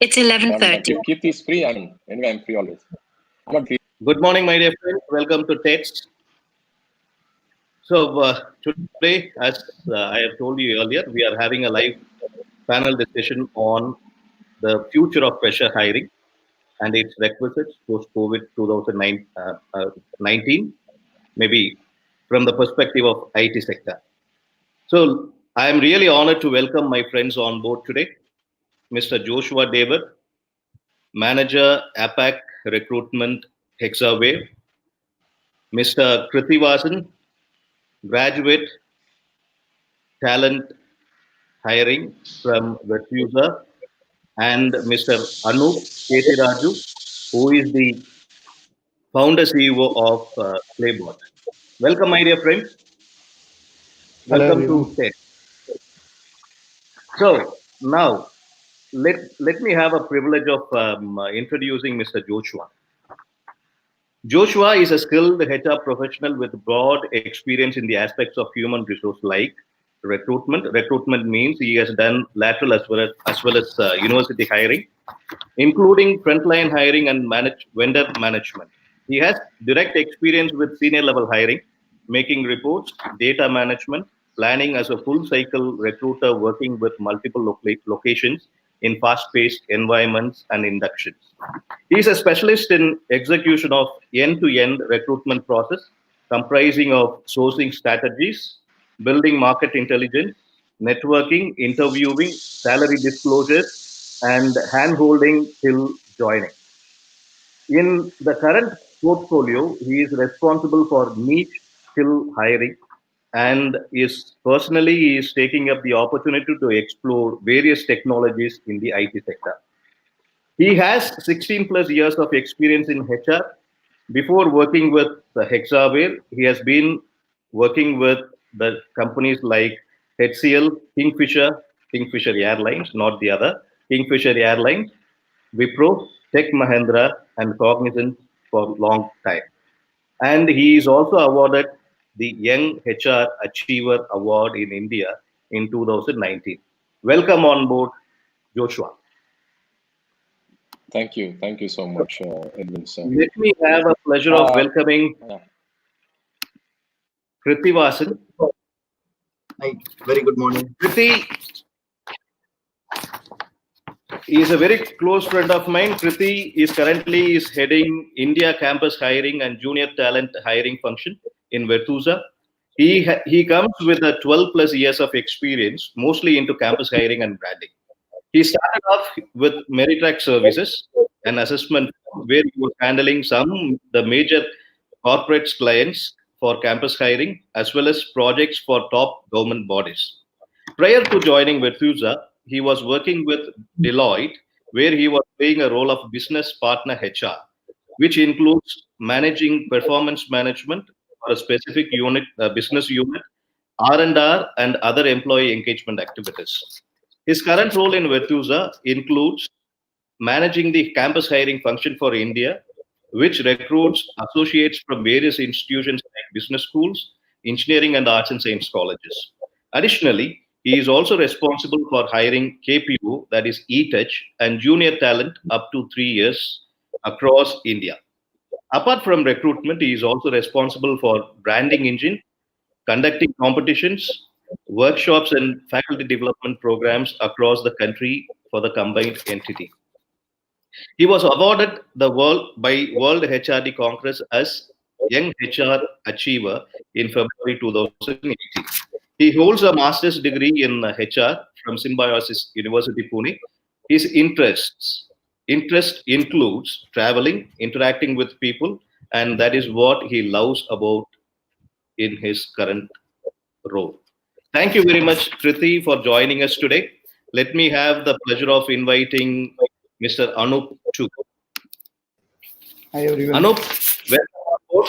It's 11:30. If Keith is free, anyway, I'm free always. I'm not free. Good morning, my dear friends. Welcome to TEDx. So today, as I have told you earlier, we are having a live panel discussion on the future of fresher hiring and its requisites post-COVID 2019, maybe from the perspective of IT sector. So I am really honored to welcome my friends on board today, Mr. Joshua David, Manager APAC Recruitment Hexaware, Mr. Krithivasan, Graduate Talent Hiring from Virtusa, and Mr. Anoop Kesiraju, who is the founder CEO of Claybots. Welcome, my dear friends. Welcome to TED. So now let me have a privilege of introducing Mr. Joshua. Joshua is a skilled HR professional with broad experience in the aspects of human resource like recruitment. Recruitment means he has done lateral as well as university hiring, including frontline hiring and vendor management. He has direct experience with senior level hiring, making reports, data management, planning as a full cycle recruiter working with multiple locations in fast-paced environments and inductions. He is a specialist in execution of end-to-end recruitment process comprising of sourcing strategies, building market intelligence, networking, interviewing, salary disclosures, and hand-holding till joining. In the current portfolio, he is responsible for niche skill hiring and he is taking up the opportunity to explore various technologies in the IT sector. He has 16 plus years of experience in HR. Before working with the Hexaware, he has been working with the companies like HCL, Kingfisher Airlines, not the other, Kingfisher Airlines, Wipro, Tech Mahindra, and Cognizant for a long time. And he is also awarded the Young HR Achiever Award in India in 2019. Welcome on board, Joshua. Thank you so much, Edwin sir. Let me have a pleasure of welcoming Krithivasan. Hi, very good morning. Krithi is a very close friend of mine. Krithi is currently heading India campus hiring and junior talent hiring function in Virtusa. He comes with a 12 plus years of experience, mostly into campus hiring and branding. He started off with Meritrack Services, an assessment where he was handling the major corporate clients for campus hiring, as well as projects for top government bodies. Prior to joining Virtusa, he was working with Deloitte, where he was playing a role of business partner HR, which includes managing performance management for a specific unit, business unit, R&R, and other employee engagement activities. His current role in Virtusa includes managing the campus hiring function for India, which recruits associates from various institutions like business schools, engineering and arts and science colleges. Additionally, he is also responsible for hiring KPO, that is E-Touch, and junior talent up to 3 years across India. Apart from recruitment, he is also responsible for branding engine, conducting competitions, workshops, and faculty development programs across the country for the combined entity. He was awarded by World HRD Congress as Young HR Achiever in February 2018. He holds a master's degree in HR from Symbiosis University, Pune. His interest includes traveling, interacting with people, and that is what he loves about in his current role. Thank you very much, Krithi, for joining us today. Let me have the pleasure of inviting Mr. Anoop too. Hi, everyone. Anoop, welcome on board.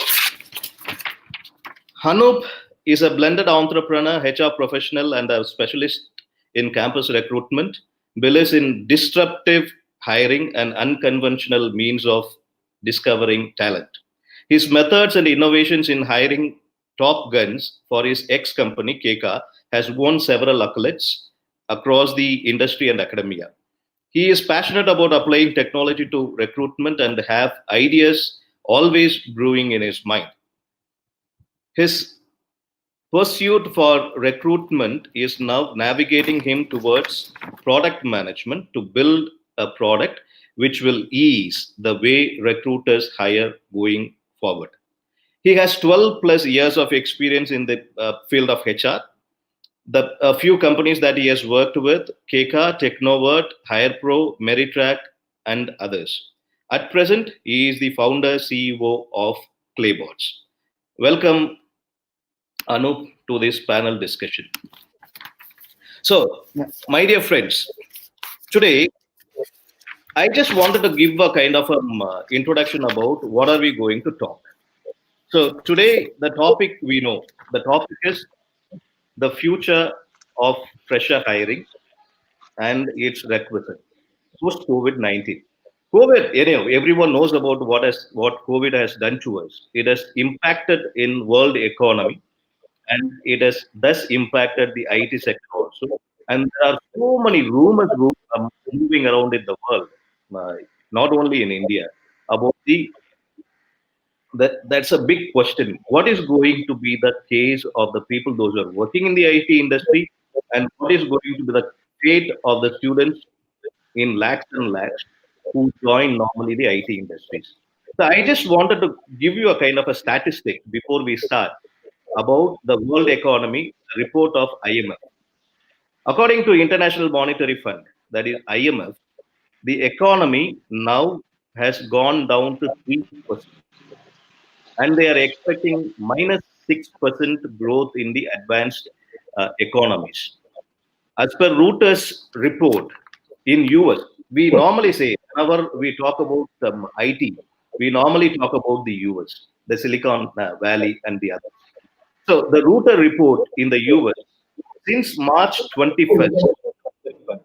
Anoop is a blended entrepreneur, HR professional, and a specialist in campus recruitment, believes in disruptive hiring and unconventional means of discovering talent. His methods and innovations in hiring top guns for his ex-company, Keka, has won several accolades across the industry and academia. He is passionate about applying technology to recruitment and have ideas always brewing in his mind. His pursuit for recruitment is now navigating him towards product management to build a product which will ease the way recruiters hire going forward. He has 12 plus years of experience in the field of HR. The few companies that he has worked with: Keka, Technovert, HirePro, Meritrack, and others. At present, he is the founder CEO of Claybots. Welcome, Anoop, to this panel discussion. So, my dear friends, today I just wanted to give a kind of introduction about what are we going to talk. So today the topic we know, the topic is the future of fresher hiring and its requisite post COVID-19. COVID, everyone knows about what COVID has done to us. It has impacted in world economy, and it has thus impacted the IT sector also. And there are so many rumors moving around in the world, uh, not only in India, about that's a big question. What is going to be the case of the people, those who are working in the IT industry, and what is going to be the fate of the students in lakhs and lakhs who join normally the IT industries? So I just wanted to give you a kind of a statistic before we start about the world economy report of IMF. According to International Monetary Fund, that is IMF, the economy now has gone down to 3%, and they are expecting minus 6% growth in the advanced economies. As per Reuters report, in US, we normally say, whenever we talk about IT, we normally talk about the US, the Silicon Valley, and the others. So the Reuters report in the US, since March 21st,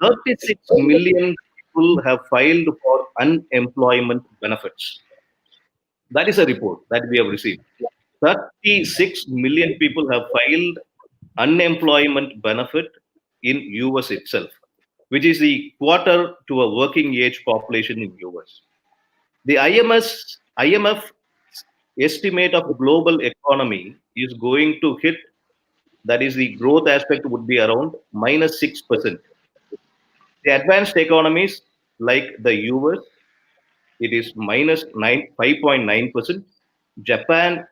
36 million people have filed for unemployment benefits. That is a report that we have received. 36 million people have filed unemployment benefit in US itself, which is the quarter to a working age population in US. The IMF estimate of global economy is going to hit, that is the growth aspect would be around minus 6%. The advanced economies like the US, it is minus 5.9%. Japan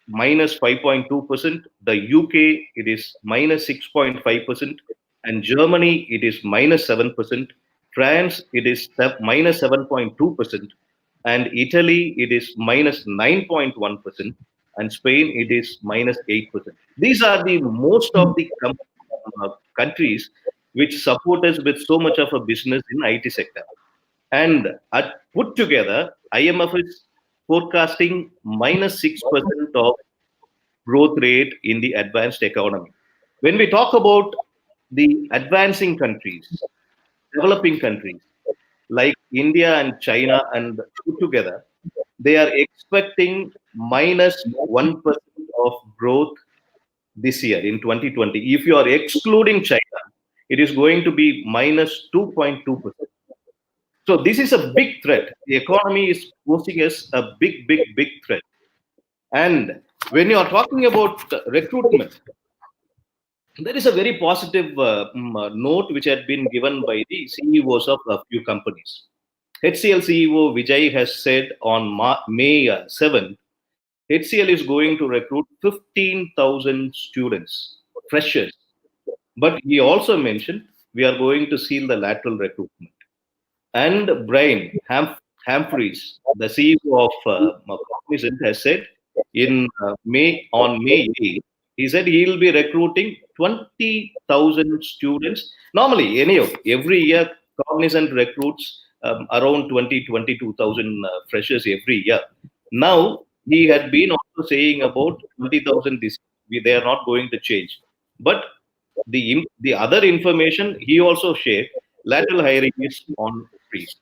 minus 5.2%. The UK, it is minus 6.5%. And Germany, it is minus 7%. France, it is minus 7.2%. And Italy, it is minus 9.1%. And Spain, it is minus 8%. These are the most of the countries which support us with so much of a business in IT sector. And put together, IMF is forecasting minus 6% of growth rate in the advanced economy. When we talk about the advancing countries, developing countries like India and China and put together, they are expecting minus 1% of growth this year in 2020. If you are excluding China, it is going to be minus 2.2%. So this is a big threat. The economy is posing us a big threat. And when you are talking about recruitment, there is a very positive note which had been given by the CEOs of a few companies. HCL CEO Vijay has said on May 7th, HCL is going to recruit 15,000 students, freshers. But he also mentioned we are going to seal the lateral recruitment. And Brian Humphreys, the CEO of Cognizant, has said on May 8th, he said he will be recruiting 20,000 students. Normally, every year, Cognizant recruits around 22,000 freshers every year. Now, he had been also saying about 20,000 this year. They are not going to change. But the other information he also shared, lateral hiring is on freeze.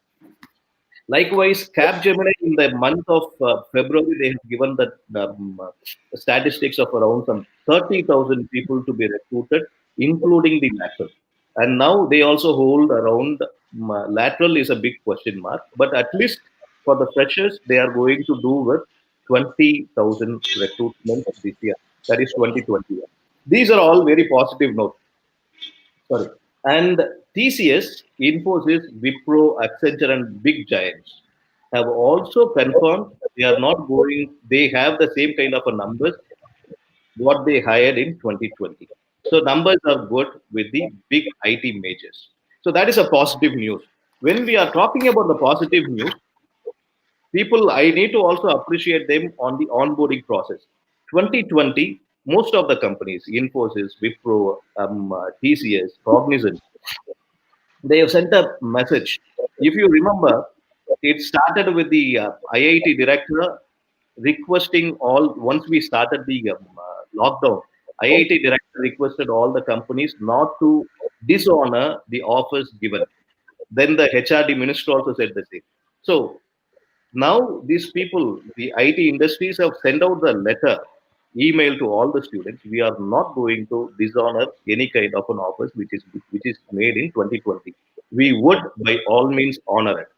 Likewise, Capgemini in the month of February, they have given the statistics of around some 30,000 people to be recruited, including the lateral. And now they also hold around lateral is a big question mark. But at least for the freshers, they are going to do with 20,000 recruitment this year. That is 2020. These are all very positive notes. Sorry. And TCS, Infosys, Wipro, Accenture, and big giants have also confirmed they are not going, they have the same kind of a numbers what they hired in 2020. So numbers are good with the big IT majors. So that is a positive news. When we are talking about the positive news, people, I need to also appreciate them on the onboarding process. 2020, most of the companies, Infosys, Wipro, TCS, Cognizant, they have sent a message. If you remember, it started with the IIT director requesting all, once we started the lockdown, IIT director requested all the companies not to dishonor the offers given. Then the HRD minister also said the same. So now these people, the IT industries have sent out the letter, email to all the students. We are not going to dishonor any kind of an offers which is made in 2020. We would by all means honor it.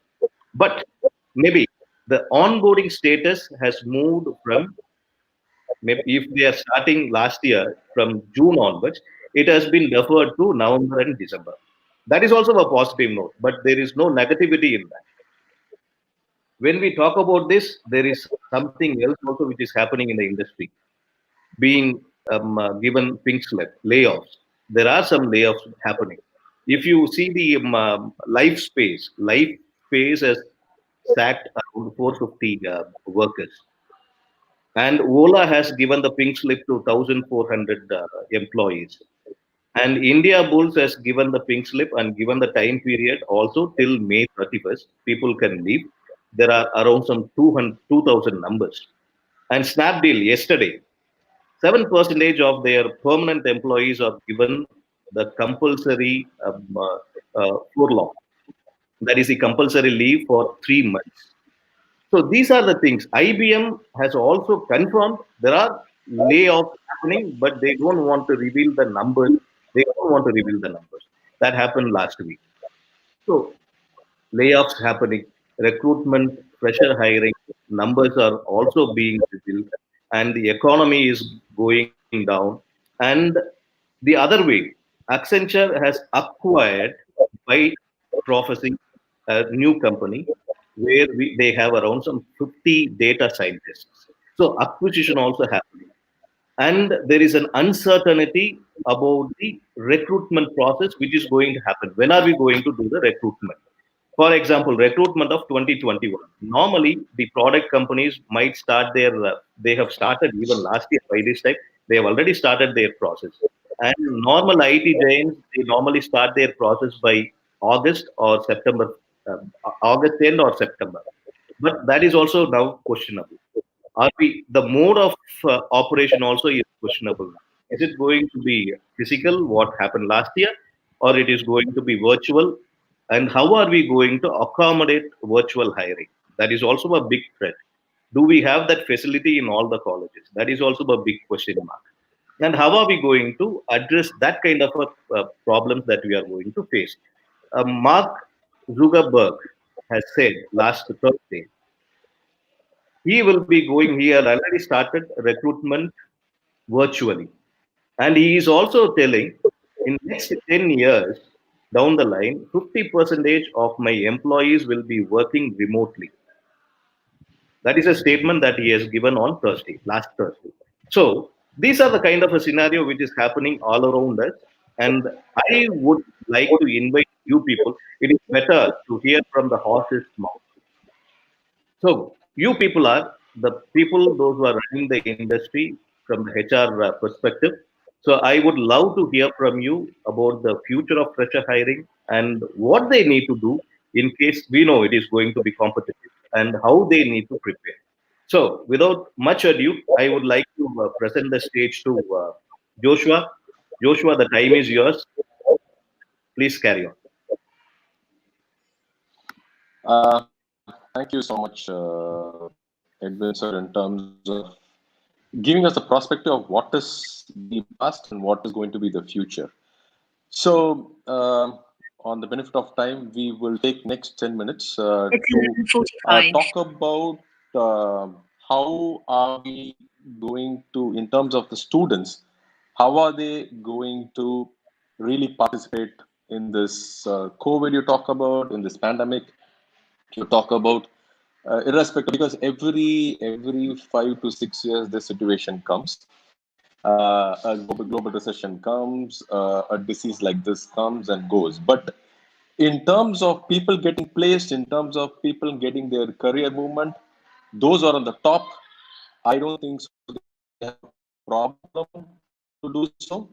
But maybe the onboarding status has moved from, maybe if they are starting last year from June onwards, it has been deferred to November and December. That is also a positive note, but there is no negativity in that. When we talk about this, there is something else also which is happening in the industry, being given pink slip, layoffs. There are some layoffs happening. If you see the life space has sacked around 450 workers. And Ola has given the pink slip to 1,400 employees. And India Bulls has given the pink slip and given the time period also till May 31st. People can leave. There are around some 2,000 numbers. And Snapdeal yesterday, 7% of their permanent employees are given the compulsory furlough. That is the compulsory leave for 3 months. So these are the things. IBM has also confirmed there are layoffs happening, but they don't want to reveal the numbers. They don't want to reveal the numbers. That happened last week. So layoffs happening, recruitment, fresher hiring, numbers are also being revealed, and the economy is going down. And the other way, Accenture has acquired by Prophecy a new company where they have around some 50 data scientists. So acquisition also happening. And there is an uncertainty about the recruitment process which is going to happen. When are we going to do the recruitment? For example, recruitment of 2021. Normally, the product companies might start their, they have started even last year by this time, they have already started their process. And normal IT giants, they normally start their process by August or September, August end or September. But that is also now questionable. Are we, the mode of operation also is questionable. Is it going to be physical, what happened last year, or it is going to be virtual? And how are we going to accommodate virtual hiring? That is also a big threat. Do we have that facility in all the colleges? That is also a big question mark. And how are we going to address that kind of problems that we are going to face? Mark Zuckerberg has said last Thursday he will be going, he had already started recruitment virtually. And he is also telling in next 10 years down the line, 50% of my employees will be working remotely. That is a statement that he has given on Thursday, last Thursday. So these are the kind of a scenario which is happening all around us. And I would like to invite you people, it is better to hear from the horse's mouth. So you people are the people, those who are running the industry from the HR perspective. So I would love to hear from you about the future of fresher hiring and what they need to do in case we know it is going to be competitive and how they need to prepare. So without much ado, I would like to present the stage to Joshua. Joshua, the time is yours. Please carry on. Thank you so much, Edwin sir, in terms of giving us a perspective of what is the past and what is going to be the future. So, on the benefit of time, we will take next 10 minutes It's to 11:45. talk about how are we going to, in terms of the students, how are they going to really participate in this COVID you talk about, in this pandemic you talk about, irrespective, because every 5 to 6 years this situation comes. A global recession comes, a disease like this comes and goes. But in terms of people getting placed, in terms of people getting their career movement, those are on the top. I don't think so they have a problem to do so.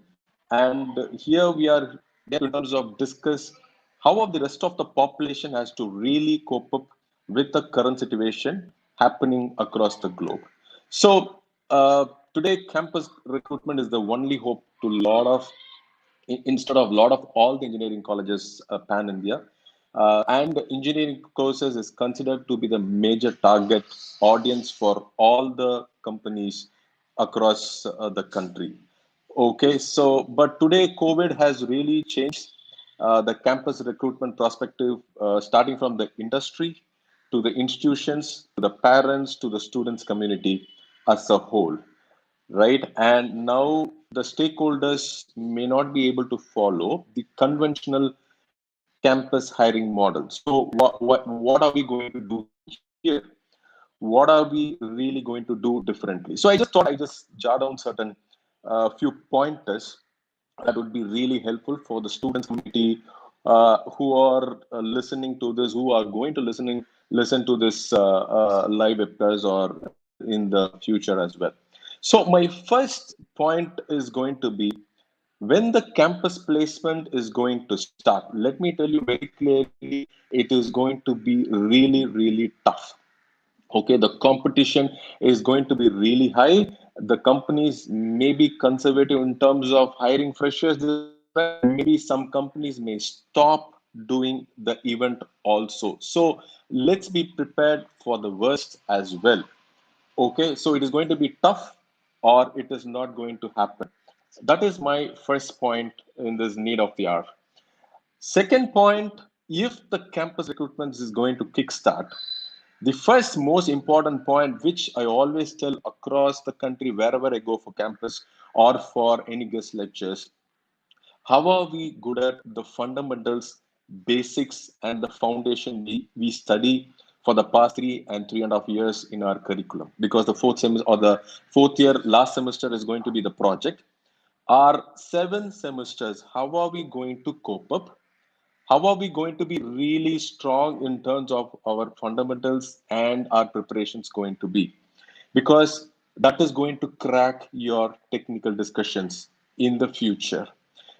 And here we are there in terms of discuss how the rest of the population has to really cope up with the current situation happening across the globe. So today, campus recruitment is the only hope to lot of instead of a lot of all the engineering colleges pan India. And engineering courses is considered to be the major target audience for all the companies across the country. Okay, so but today COVID has really changed the campus recruitment perspective, starting from the industry to the institutions, to the parents, to the students community as a whole, right? And now the stakeholders may not be able to follow the conventional campus hiring model. So what are we going to do here? What are we really going to do differently? So I just thought I just jot down certain few pointers that would be really helpful for the students community who are listening to this, who are going to listen to this live webcast or in the future as well. So my first point is going to be, when the campus placement is going to start, let me tell you very clearly, it is going to be really tough. Okay, the competition is going to be really high. The companies may be conservative in terms of hiring freshers this time, and maybe some companies may stop doing the event also. So let's be prepared for the worst as well. Okay, so it is going to be tough, or it is not going to happen. That is my first point in this need of the hour. Second point, if the campus recruitment is going to kickstart, the first most important point, which I always tell across the country wherever I go for campus or for any guest lectures, how are we good at the fundamentals, basics, and the foundation we study for the past 3 and 3.5 years in our curriculum? Because the fourth semester or the fourth year, last semester is going to be the project. Our 7 semesters, how are we going to cope up? How are we going to be really strong in terms of our fundamentals and our preparations going to be? Because that is going to crack your technical discussions in the future.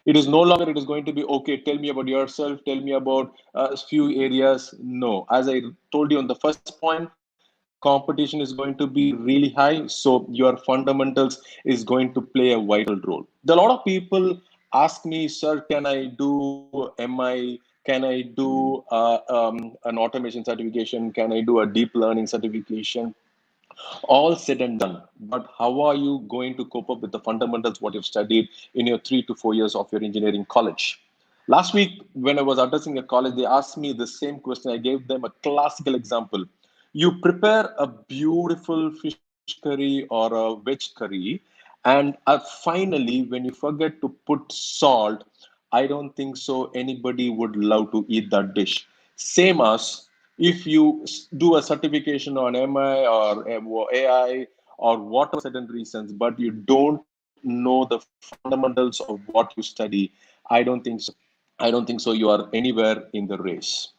It is no longer it is going to be, okay, tell me about yourself, tell me about a few areas. No, as I told you on the first point, the competition is going to be really high, so your fundamentals is going to play a vital role. There are a lot of people ask me, sir, can I do MI? Can I do an automation certification? Can I do a deep learning certification? All said and done. But how are you going to cope up with the fundamentals, what you've studied in your 3 to 4 years of your engineering college? Last week, when I was addressing a college, they asked me the same question. I gave them a classical example. You prepare a beautiful fish curry or a veg curry, and finally, when you forget to put salt, I don't think so anybody would love to eat that dish. Same as if you do a certification on MI or AI or whatever certain reasons, but you don't know the fundamentals of what you study, I don't think so. I don't think so. You are anywhere in the race.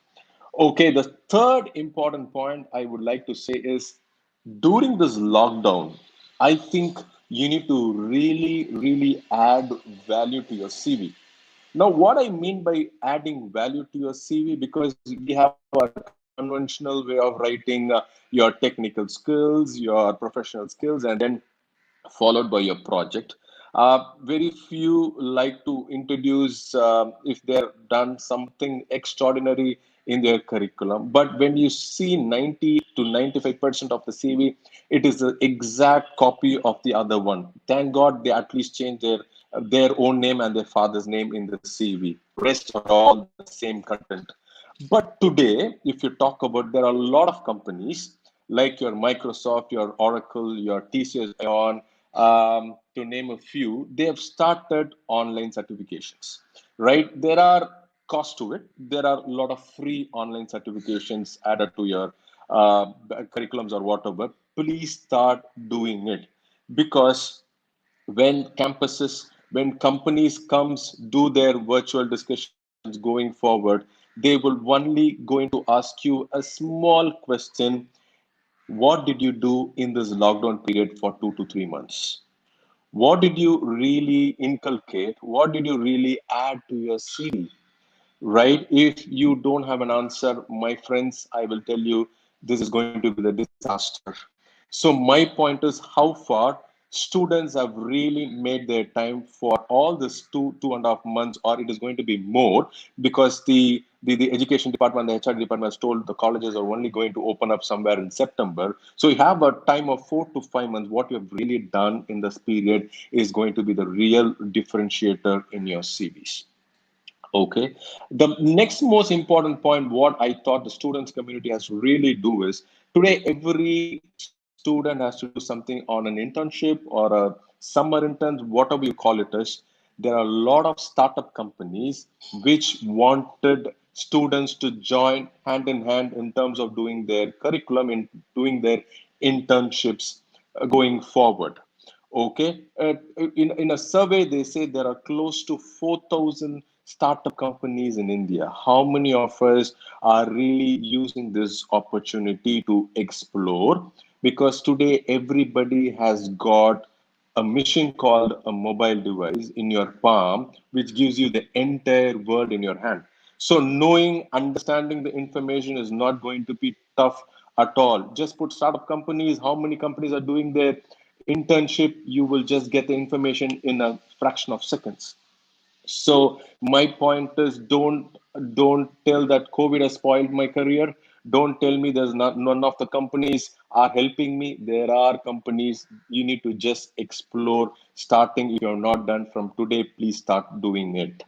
Okay, the third important point I would like to say is, during this lockdown, I think you need to really add value to your CV. Now, what I mean by adding value to your CV, because we have a conventional way of writing your technical skills, your professional skills, and then followed by your project. Very few like to introduce if they're done something extraordinary in their curriculum. But when you see 90 to 95% of the CV, it is the exact copy of the other one. Thank God they at least change their their own name and their father's name in the CV. Rest are all the same content. But today, if you talk about, there are a lot of companies like your Microsoft, your Oracle, your TCS Ion, to name a few, they have started online certifications, right? There are costs to it. There are a lot of free online certifications added to your curriculums or whatever. Please start doing it, because when campuses, when companies comes do their virtual discussions going forward, they will only going to ask you a small question: what did you do in this lockdown period for 2 to 3 months? What did you really inculcate? What did you really add to your CV? Right? If you don't have an answer, my friends, I will tell you, this is going to be the disaster. So my point is, how far students have really made their time for all this 2.5 months, or it is going to be more, because the education department, the HR department has told the colleges are only going to open up somewhere in September. So you have a time of 4 to 5 months. What you have really done in this period is going to be the real differentiator in your CVs. Okay. The next most important point, what I thought the students community has to really do is, today every student has to do something on an internship or a summer intern, whatever you call it is. There are a lot of startup companies which wanted students to join hand in hand in terms of doing their curriculum, in doing their internships going forward. Okay. In a survey, they say there are close to 4,000 startup companies in India. How many of us are really using this opportunity to explore? Because today, everybody has got a machine called a mobile device in your palm, which gives you the entire world in your hand. So knowing, understanding the information is not going to be tough at all. Just put startup companies, how many companies are doing their internship, you will just get the information in a fraction of seconds. So my point is, don't tell that COVID has spoiled my career. Don't tell me there's not none of the companies are helping me. There are companies. You need to just explore. Starting, if you're not done from today, please start doing it.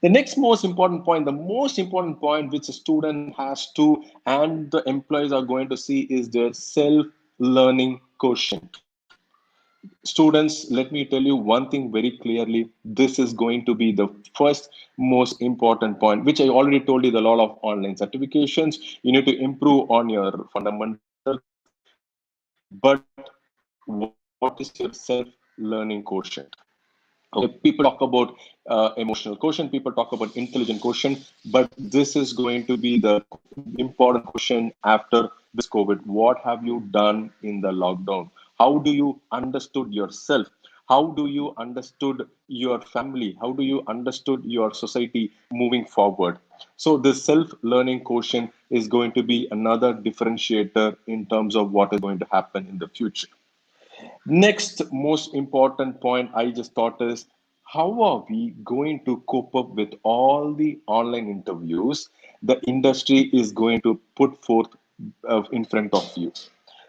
The next most important point, the most important point which a student has to and the employees are going to see, is their self-learning quotient. Students, let me tell you one thing very clearly. This is going to be the first most important point, which I already told you, the lot of online certifications. You need to improve on your fundamentals. But what is your self-learning quotient? Okay, people talk about emotional quotient, people talk about intelligent quotient, but this is going to be the important question after this COVID. What have you done in the lockdown? How do you understood yourself? How do you understood your family? How do you understood your society moving forward? So the self-learning quotient is going to be another differentiator in terms of what is going to happen in the future. Next most important point I just thought is, how are we going to cope up with all the online interviews the industry is going to put forth in front of you,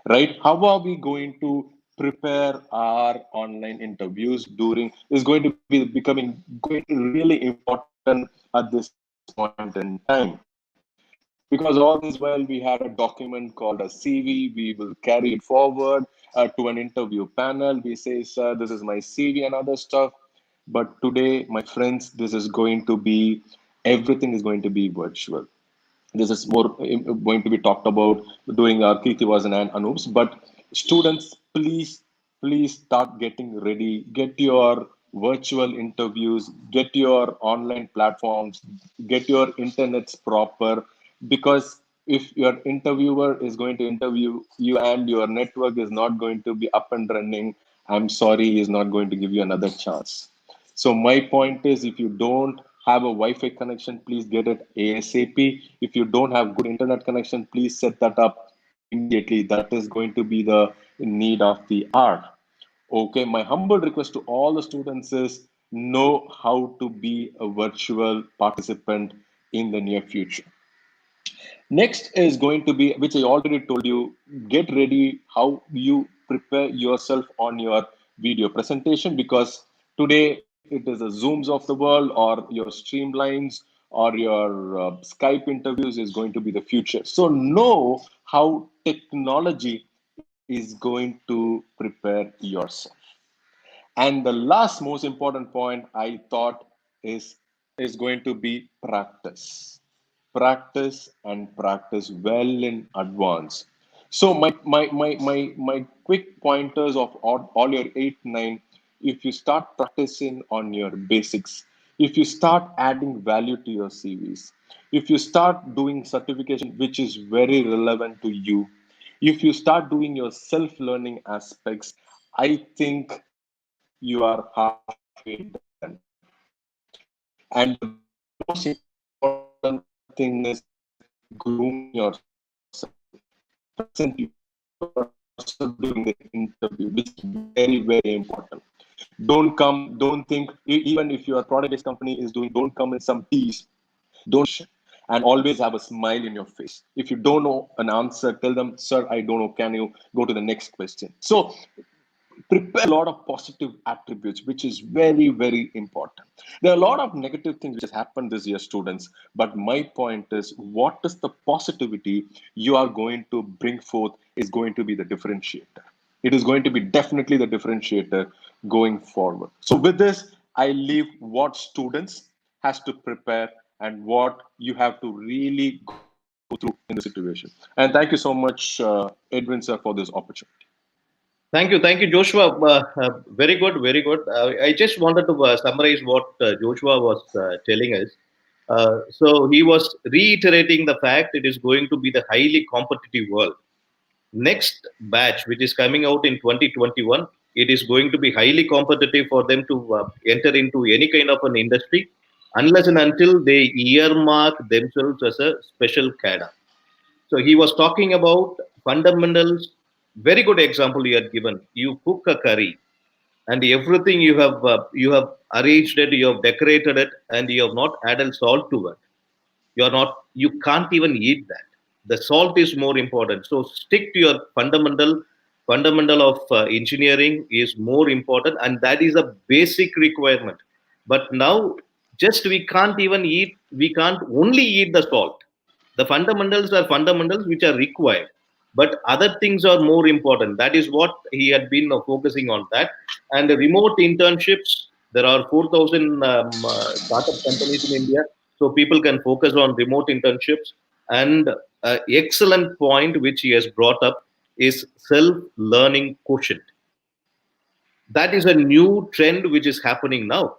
right? How are we going to prepare our online interviews during, is going to be becoming going really important at this point in time, because all this while we had a document called a CV, we will carry it forward to an interview panel. We say, sir, this is my CV and other stuff. But today, my friends, this is going to be, everything is going to be virtual. This is more going to be talked about doing our Krithivasan and Anoops. But students, please start getting ready. Get your virtual interviews, get your online platforms, get your internets proper. Because if your interviewer is going to interview you and your network is not going to be up and running, I'm sorry, he is not going to give you another chance. So my point is, if you don't have a Wi-Fi connection, please get it ASAP. If you don't have good internet connection, please set that up immediately. That is going to be the need of the hour. Okay, my humble request to all the students is, know how to be a virtual participant in the near future. Next is going to be, which I already told you, get ready how you prepare yourself on your video presentation, because Today, it is the Zooms of the world, or your Streamlines, or your Skype interviews is going to be the future. So, know how technology is going to prepare yourself. And the last most important point I thought is going to be practice. Practice and practice well in advance. So my quick pointers of all your 8, 9, if you start practicing on your basics, if you start adding value to your CVs, if you start doing certification which is very relevant to you, if you start doing your self-learning aspects, I think you are halfway done. And the most important thing is groom yourself, present yourself during the interview, which is very, very important. Don't think, even if your product based company is doing, don't come in some teas, don't come in some presentation, and always have a smile in your face. If you don't know an answer, tell them, sir, I don't know, can you go to the next question? So prepare a lot of positive attributes, which is very, very important. There are a lot of negative things which has happened this year, students, but my point is, what is the positivity you are going to bring forth is going to be the differentiator. It is going to be definitely the differentiator going forward. So with this, I leave what students has to prepare and what you have to really go through in the situation. And thank you so much, Edwin sir, for this opportunity. Thank you, Joshua. Very good, very good. I just wanted to summarize what Joshua was telling us. So he was reiterating the fact it is going to be the highly competitive world. Next batch, which is coming out in 2021, it is going to be highly competitive for them to enter into any kind of an industry, unless and until they earmark themselves as a special cadre. So he was talking about fundamentals. Very good example he had given. You cook a curry, and everything you have arranged it, you have decorated it, and you have not added salt to it. You can't even eat that. The salt is more important. So stick to your fundamental of engineering is more important, and that is a basic requirement. But now, just we can't only eat the salt. The fundamentals are fundamentals which are required, but other things are more important. That is what he had been focusing on that. And the remote internships, there are 4,000 startup companies in India, so people can focus on remote internships. And excellent point which he has brought up is self-learning quotient. That is a new trend which is happening now.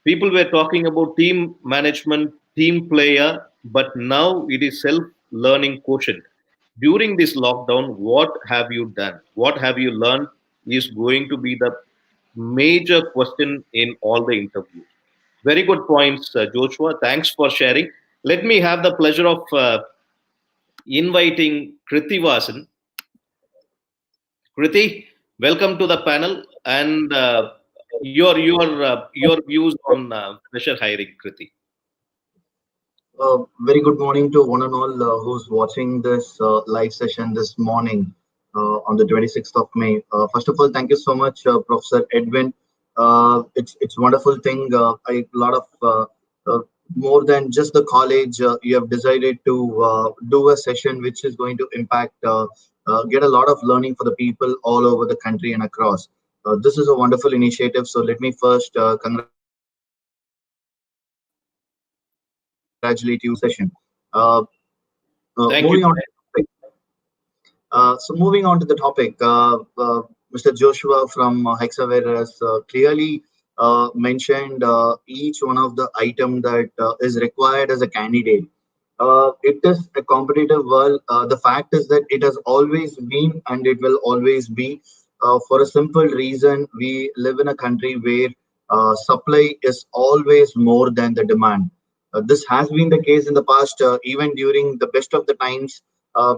People were talking about team management, team player, but now it is self-learning quotient. During this lockdown, what have you done? What have you learned is going to be the major question in all the interviews. Very good points, Joshua. Thanks for sharing. Let me have the pleasure of inviting Krithivasan. Krithi, welcome to the panel and your views on fresher hiring, Krithi. Very good morning to one and all who's watching this live session this morning on the 26th of May. First of all, thank you so much, Professor Edwin. It's wonderful thing. A lot of more than just the college, you have decided to do a session which is going to impact, get a lot of learning for the people all over the country and across. This is a wonderful initiative. So let me first congratulate you on this session. Thank you. Moving on. Moving on to the topic, Mr. Joshua from Hexaware has clearly mentioned each one of the item that is required as a candidate. It is a competitive world. The fact is that it has always been and it will always be. For a simple reason, we live in a country where supply is always more than the demand. This has been the case in the past, even during the best of the times.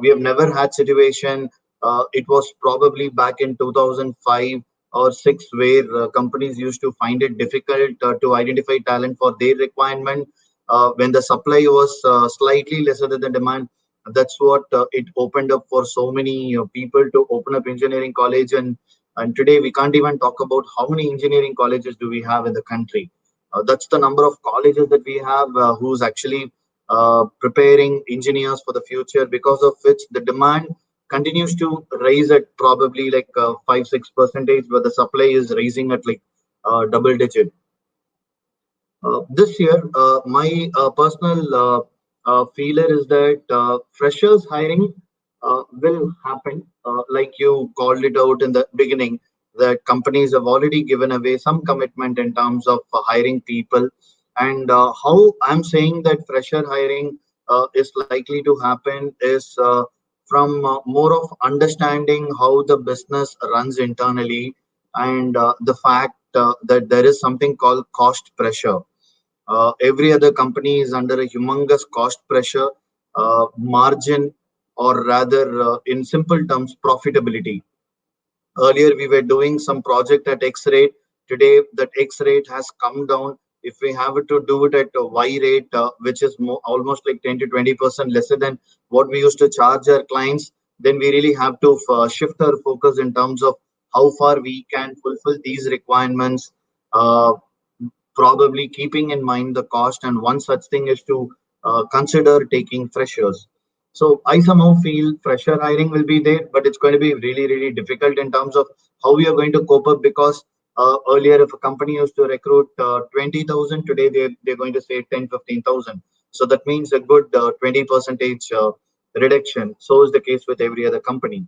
We have never had situation. It was probably back in 2005 or 6 where companies used to find it difficult to identify talent for their requirement. When the supply was slightly lesser than the demand, that's what it opened up for so many people to open up engineering college and And today we can't even talk about how many engineering colleges do we have in the country. That's the number of colleges that we have who's actually preparing engineers for the future, because of which the demand continues to rise at probably like 5-6%, where the supply is rising at like double digit. This year, my personal feeler is that freshers hiring will happen, like you called it out in the beginning, that companies have already given away some commitment in terms of hiring people. And how I'm saying that fresher hiring is likely to happen is from more of understanding how the business runs internally, and the fact that there is something called cost pressure. Every other company is under a humongous cost pressure, margin, or rather, in simple terms, profitability. Earlier, we were doing some project at X rate. Today, that X rate has come down. If we have to do it at a Y rate, which is almost like 10 to 20% lesser than what we used to charge our clients, then we really have to shift our focus in terms of how far we can fulfill these requirements, uh, probably keeping in mind the cost. And one such thing is to consider taking freshers. So I somehow feel fresher hiring will be there, but it's going to be really, really difficult in terms of how we are going to cope up, because earlier, if a company used to recruit 20,000, today they're going to say 10, 15,000. So that means a good 20 percentage reduction. So is the case with every other company.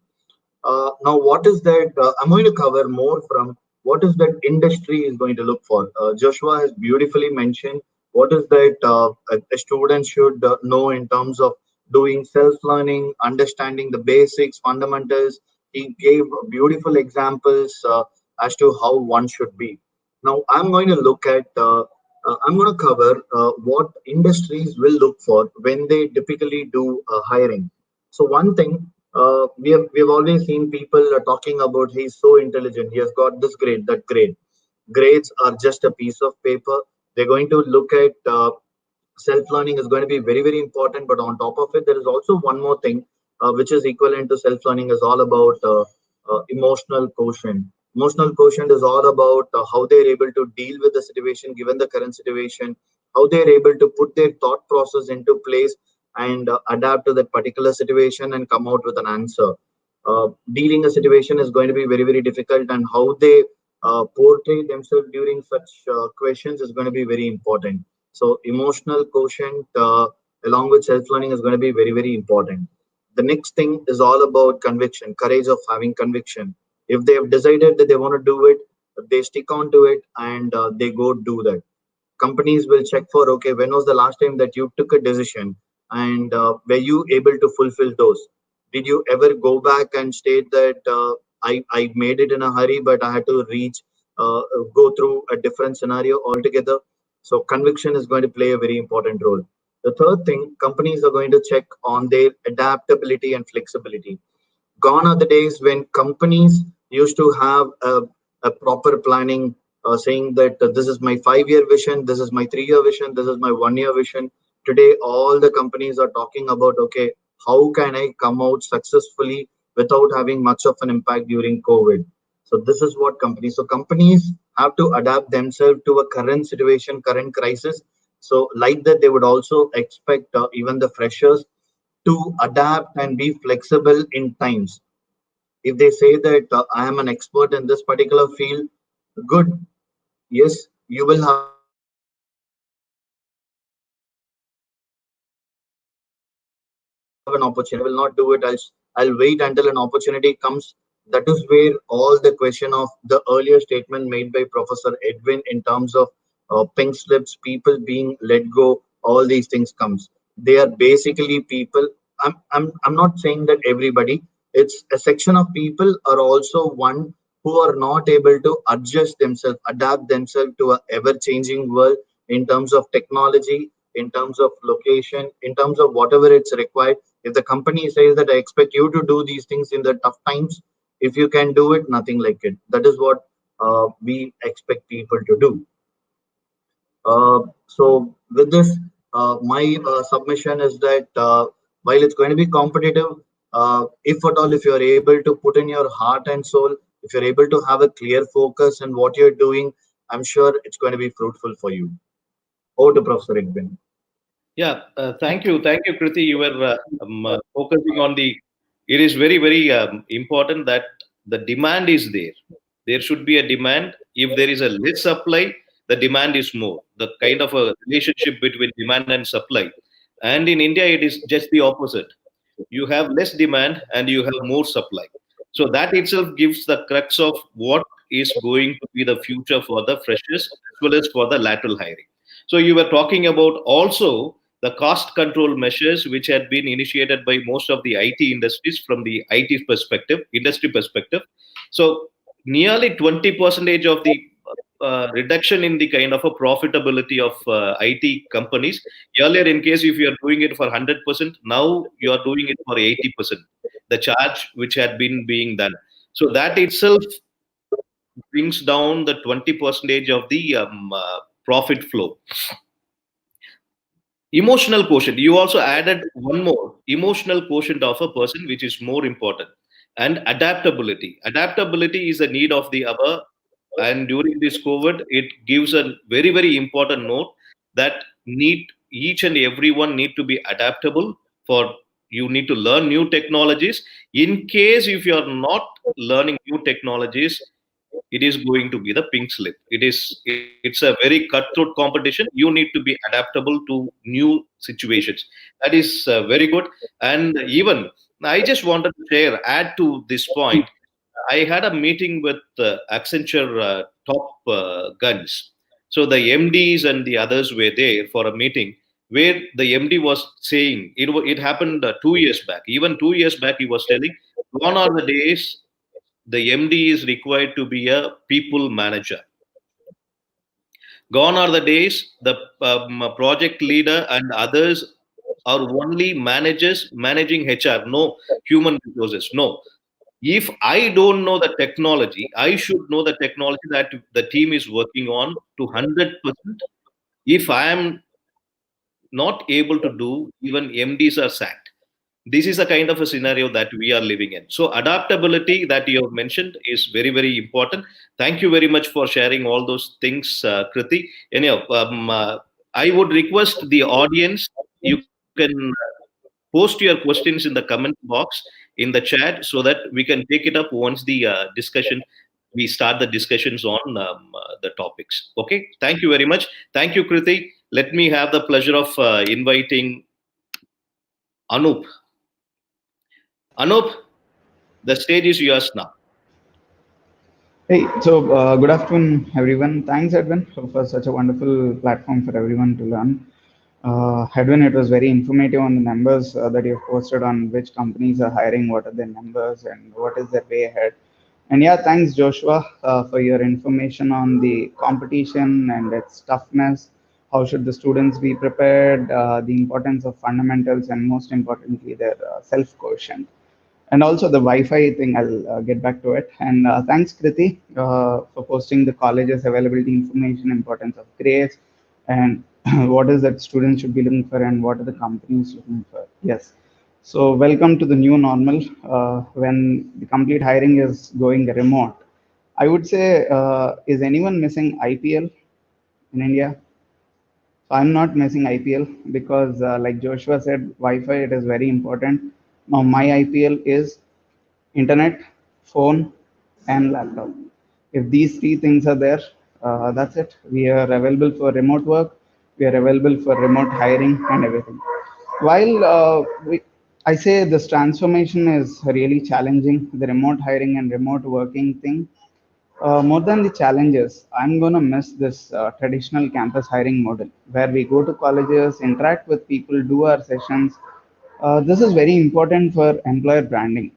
Now, what is that? I'm going to cover more from what is that industry is going to look for. Joshua has beautifully mentioned what is that a student should know in terms of doing self-learning, understanding the basics, fundamentals. He gave beautiful examples as to how one should be. Now, I'm going to look at. I'm going to cover what industries will look for when they typically do hiring. So one thing, we have always seen people talking about he's so intelligent, he has got this grade, that grade. Grades are just a piece of paper. They're going to look at self-learning is going to be very, very important. But on top of it, there is also one more thing which is equivalent to self-learning, is all about emotional quotient. Emotional quotient is all about how they're able to deal with the situation given the current situation, how they're able to put their thought process into place and adapt to that particular situation and come out with an answer. Dealing a situation is going to be very, very difficult, and how they portray themselves during such questions is going to be very important. So emotional quotient along with self-learning is going to be very, very important. The next thing is all about conviction, courage of having conviction. If they have decided that they want to do it, they stick on to it, and they go do that. Companies will check for, okay, when was the last time that you took a decision, and were you able to fulfill those? Did you ever go back and state that I made it in a hurry, but I had to go through a different scenario altogether? So conviction is going to play a very important role. The third thing, companies are going to check on their adaptability and flexibility. Gone are the days when companies used to have a proper planning, saying that this is my 5 year vision, this is my 3 year vision, this is my 1 year vision. Today, all the companies are talking about, okay, how can I come out successfully without having much of an impact during COVID? So this is what companies have to adapt themselves to a current situation, current crisis. So like that, they would also expect even the freshers to adapt and be flexible in times. If they say that I am an expert in this particular field, good. Yes, you will have an opportunity to do it. But if you say that I will not do it, I'll wait until an opportunity comes. That is where all the question of the earlier statement made by Professor Edwin in terms of pink slips, people being let go, all these things comes. They are basically people. I'm not saying that everybody. It's a section of people are also one who are not able to adjust themselves, adapt themselves to a ever-changing world in terms of technology, in terms of location, in terms of whatever it's required. If the company says that I expect you to do these things in the tough times, if you can do it, nothing like it. That is what we expect people to do. So with this, my submission is that while it's going to be competitive, if at all, if you are able to put in your heart and soul, If you're able to have a clear focus on what you're doing, I'm sure it's going to be fruitful for you. Over to Professor Edwin. Yeah, thank you, Krithi. You were focusing on the. It is very, very important that the demand is there. There should be a demand. If there is a less supply, the demand is more. The kind of a relationship between demand and supply. And in India, it is just the opposite. You have less demand and you have more supply. So that itself gives the crux of what is going to be the future for the freshers as well as for the lateral hiring. So you were talking about also the cost control measures which had been initiated by most of the IT industries from the IT perspective, industry perspective. So nearly 20% of the reduction in the kind of a profitability of IT companies. Earlier, in case if you are doing it for 100%, now you are doing it for 80%. The charge which had been being done. So that itself brings down the 20% of the profit flow. Emotional quotient. You also added one more emotional quotient of a person, which is more important. And adaptability. Adaptability is a need of the hour. And during this COVID, it gives a very, very important note that need each and everyone need to be adaptable for you need to learn new technologies. In case if you are not learning new technologies, it is going to be the pink slip. It's a very cutthroat competition. You need to be adaptable to new situations. That is very good. And even I just wanted to add to this point. I had a meeting with Accenture top guns. So the MDs and the others were there for a meeting where the MD was saying it happened 2 years back. Even 2 years back, he was telling, gone are the days the MD is required to be a people manager. Gone are the days the project leader and others are only managers managing HR, no human resources. No. If I don't know the technology, I should know the technology that the team is working on to 100%. If I am not able to do, even MDs are sacked. This is the kind of a scenario that we are living in. So adaptability that you have mentioned is very, very important. Thank you very much for sharing all those things, Krithi. Anyhow, I would request the audience, you can post your questions in the comment box in the chat so that we can take it up once the discussion, we start the discussions on the topics. Okay, thank you very much. Thank you, Krithi. Let me have the pleasure of inviting Anoop. Anoop, the stage is yours now. Hey, so good afternoon, everyone. Thanks, Edwin, for such a wonderful platform for everyone to learn. Edwin, it was very informative on the numbers that you've posted on which companies are hiring, what are their numbers, and what is their way ahead. And yeah, thanks, Joshua, for your information on the competition and its toughness. How should the students be prepared? The importance of fundamentals, and most importantly, their self-quotient. And also the Wi-Fi thing, I'll get back to it. And thanks, Krithi, for posting the college's availability information, importance of grades, and what is that students should be looking for, and what are the companies looking for. Yes. So welcome to the new normal when the complete hiring is going remote. I would say, is anyone missing IPL in India? So I'm not missing IPL because, like Joshua said, Wi-Fi, it is very important. Now my IPL is internet, phone, and laptop. If these three things are there, that's it. We are available for remote work. We are available for remote hiring and everything. While I say this transformation is really challenging, the remote hiring and remote working thing, more than the challenges, I'm going to miss this traditional campus hiring model where we go to colleges, interact with people, do our sessions. This is very important for employer branding.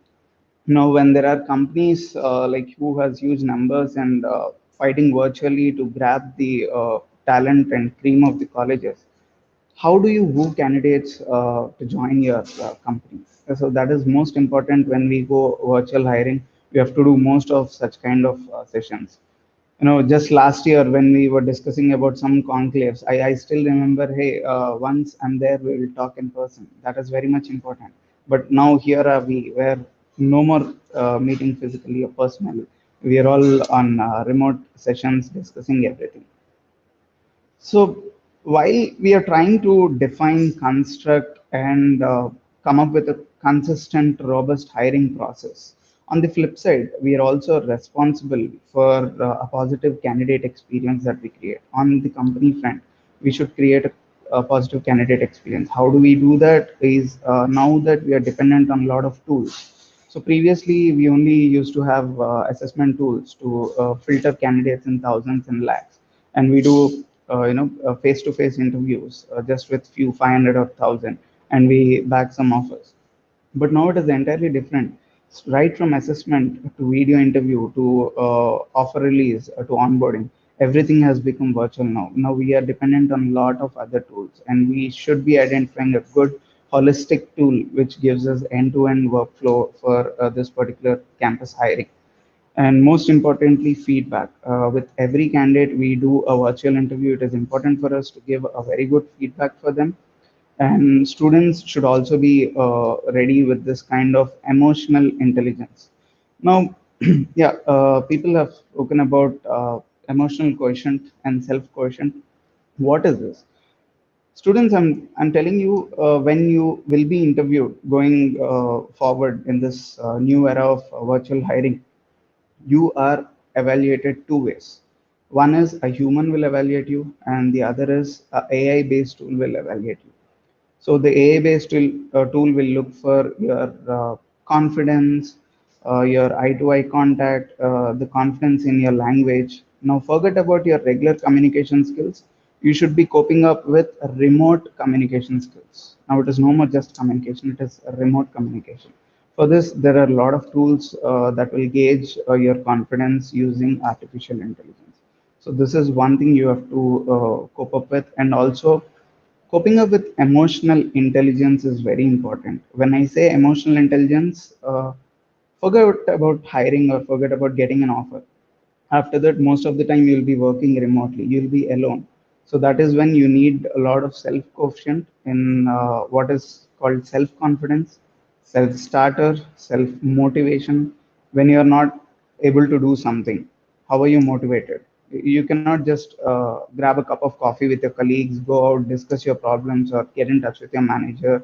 Now, when there are companies like who has huge numbers and fighting virtually to grab the talent and cream of the colleges, how do you woo candidates to join your company? So that is most important when we go virtual hiring. We have to do most of such kind of sessions. Just last year when we were discussing about some conclaves, I still remember, hey, once I'm there, we will talk in person. That is very much important. But now here are we, where no more meeting physically or personally. We are all on remote sessions discussing everything. So while we are trying to define, construct, and come up with a consistent, robust hiring process, on the flip side, we are also responsible for a positive candidate experience that we create. On the company front, we should create a positive candidate experience. How do we do that? Is now that we are dependent on a lot of tools. So previously, we only used to have assessment tools to filter candidates in thousands and lakhs, and we do face-to-face interviews just with few 500 or 1,000, and we bag some offers. But now it is entirely different. Right from assessment to video interview to offer release to onboarding, everything has become virtual now. Now we are dependent on a lot of other tools, and we should be identifying a good holistic tool which gives us end-to-end workflow for this particular campus hiring. And most importantly, feedback. With every candidate we do a virtual interview, it is important for us to give a very good feedback for them. And students should also be ready with this kind of emotional intelligence. Now, yeah, people have spoken about emotional quotient and self quotient. What is this? Students, I'm telling you, when you will be interviewed going forward in this new era of virtual hiring, you are evaluated two ways. One is a human will evaluate you, and the other is a AI based tool will evaluate you. So the AI-based tool will look for your confidence, your eye-to-eye contact, the confidence in your language. Now forget about your regular communication skills. You should be coping up with remote communication skills. Now it is no more just communication; it is a remote communication. For this, there are a lot of tools that will gauge your confidence using artificial intelligence. So this is one thing you have to cope up with, and also coping up with emotional intelligence is very important. When I say emotional intelligence, forget about hiring or forget about getting an offer. After that, most of the time you'll be working remotely, you'll be alone. So that is when you need a lot of self quotient in what is called self confidence, self starter, self motivation. When you're not able to do something, how are you motivated? You cannot just grab a cup of coffee with your colleagues, go out, discuss your problems, or get in touch with your manager.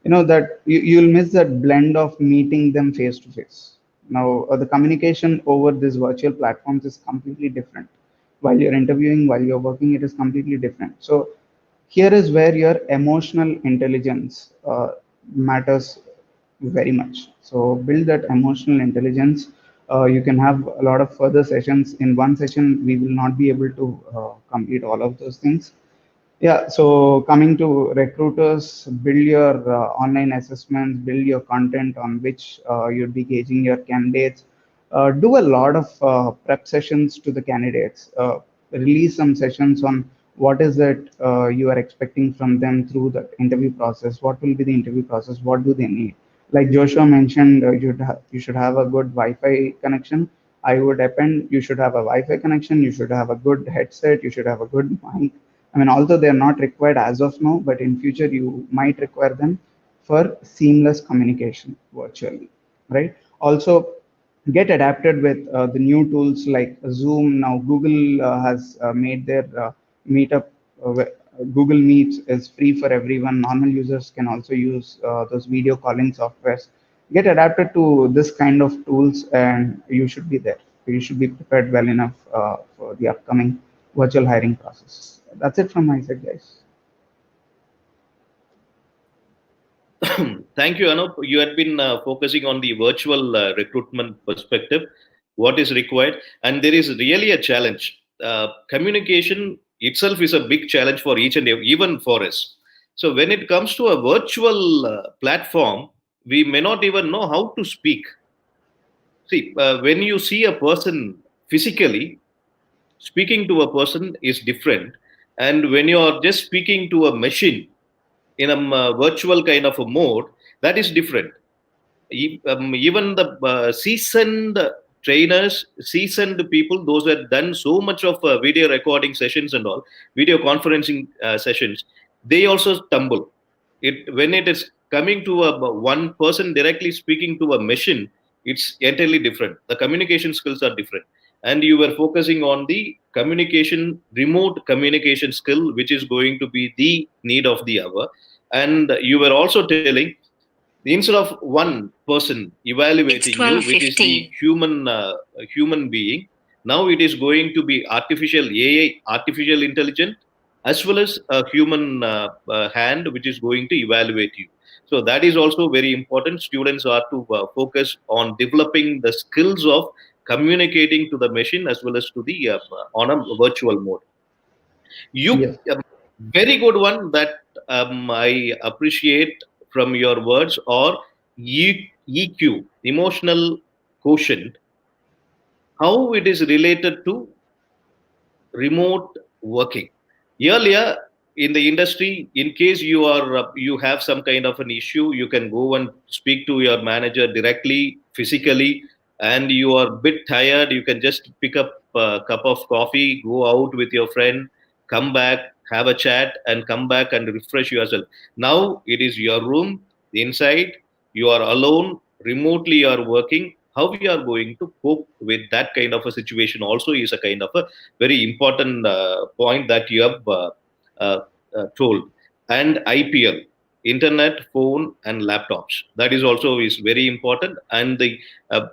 That you'll miss that blend of meeting them face to face. Now the communication over these virtual platforms is completely different. While you're interviewing, while you're working, it is completely different. So here is where your emotional intelligence matters very much. So build that emotional intelligence. You can have a lot of further sessions. In one session we will not be able to complete all of those things. Yeah, so coming to recruiters, build your online assessments, build your content on which you'd be gauging your candidates. Do a lot of prep sessions to the candidates. Release some sessions on what is it you are expecting from them through the interview process. What will be the interview process? What do they need? Like Joshua mentioned, you should have a good Wi-Fi connection. I would append you should have a Wi-Fi connection. You should have a good headset. You should have a good mic. I mean, although they are not required as of now, but in future you might require them for seamless communication virtually, right? Also, get adapted with the new tools like Zoom. Now, Google has made their meetup. Google Meets is free for everyone. Normal users can also use those video calling softwares. Get adapted to this kind of tools, and you should be there. You should be prepared well enough for the upcoming virtual hiring process. That's it from my side, guys. Thank you, Anoop. You had been focusing on the virtual recruitment perspective, what is required, and there is really a challenge. Communication itself is a big challenge for each and every, even for us. So when it comes to a virtual platform, we may not even know how to speak. See, when you see a person physically, speaking to a person is different, and when you are just speaking to a machine in a virtual kind of a mode, that is different. Even the seasoned trainers, seasoned people, those who have done so much of video recording sessions and all, video conferencing sessions, they also stumble. It when it is coming to a one person directly speaking to a machine, It's entirely different. The communication skills are different. And you were focusing on the communication, remote communication skill, which is going to be the need of the hour. And you were also telling, instead of one person evaluating It's you, which is the 12:15. human being, now it is going to be artificial AI, artificial intelligence, as well as a human hand, which is going to evaluate you. So that is also very important. Students are to focus on developing the skills of communicating to the machine as well as to the on a virtual mode. You Yes. very good one that I appreciate from your words, or EQ, emotional quotient, how it is related to remote working. Earlier in the industry, in case you have some kind of an issue, you can go and speak to your manager directly, physically, and you are a bit tired, you can just pick up a cup of coffee, go out with your friend, come back, have a chat, and come back and refresh yourself. Now it is your room inside, you are alone, remotely you are working. How we are going to cope with that kind of a situation also is a kind of a very important point that you have uh, told. And IPL, internet, phone, and laptops. That is also is very important. And the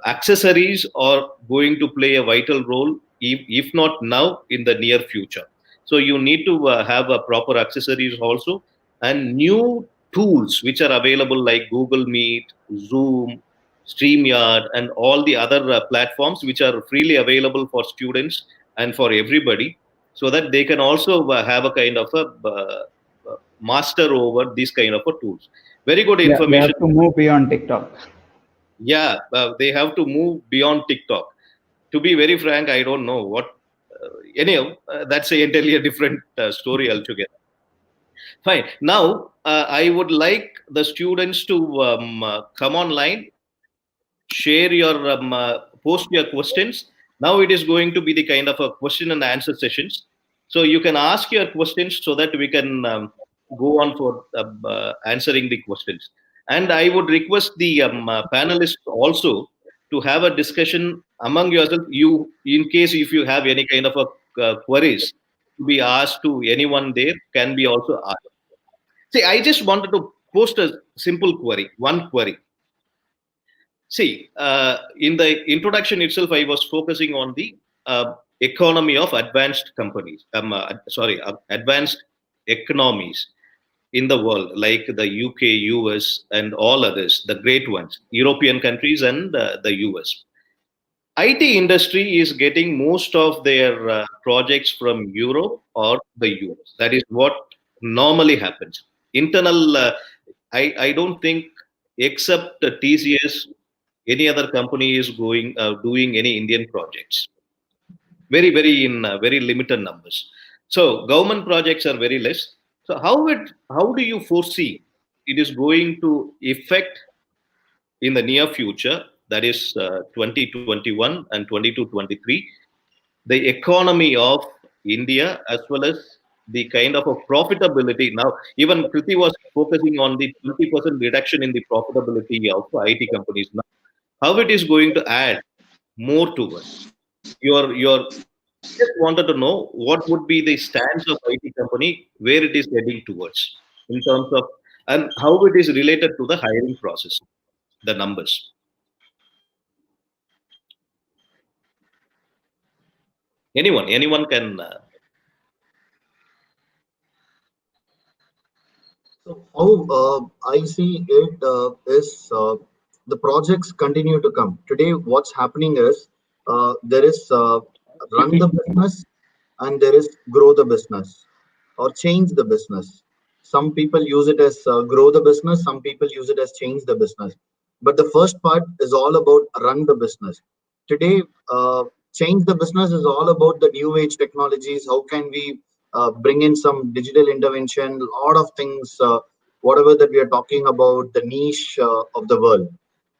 accessories are going to play a vital role, if not now, in the near future. So you need to have a proper accessories also, and new tools which are available like Google Meet, Zoom, StreamYard, and all the other platforms which are freely available for students and for everybody, so that they can also have a kind of a master over these kind of a tools. Very good Yeah, they information. have to move beyond TikTok. Yeah, they have to move beyond TikTok. To be very frank, I don't know what. Anyhow, that's entirely a different story altogether. Fine. Now, I would like the students to come online, share your post your questions. Now it is going to be the kind of a question and answer sessions, so you can ask your questions so that we can go on for answering the questions. And I would request the panelists also to have a discussion among yourself. You, in case if you have any kind of a queries to be asked to anyone, there can be also asked. See, I just wanted to post a simple query, one query. See, in the introduction itself, I was focusing on the economy of advanced companies. Advanced economies in the world, like the UK, US, and all others, the great ones, European countries and the US. IT industry is getting most of their projects from Europe or the US. That is what normally happens. Internal, I don't think, except TCS, any other company is going doing any Indian projects. Very, very in very limited numbers. So government projects are very less. So how do you foresee it is going to affect in the near future? That is 2021 and 22-23, the economy of India, as well as the kind of a profitability. Now, even Krithi was focusing on the 20% reduction in the profitability of IT companies. Now, how it is going to add more to us? Your just wanted to know what would be the stance of IT company, where it is heading towards in terms of, and how it is related to the hiring process, the numbers. Anyone can. So how I see it is the projects continue to come. Today, what's happening is there is run the business and there is grow the business or change the business. Some people use it as grow the business, some people use it as change the business. But the first part is all about run the business. Today, change the business is all about the new age technologies. How can we bring in some digital intervention, a lot of things, whatever that we are talking about, the niche of the world.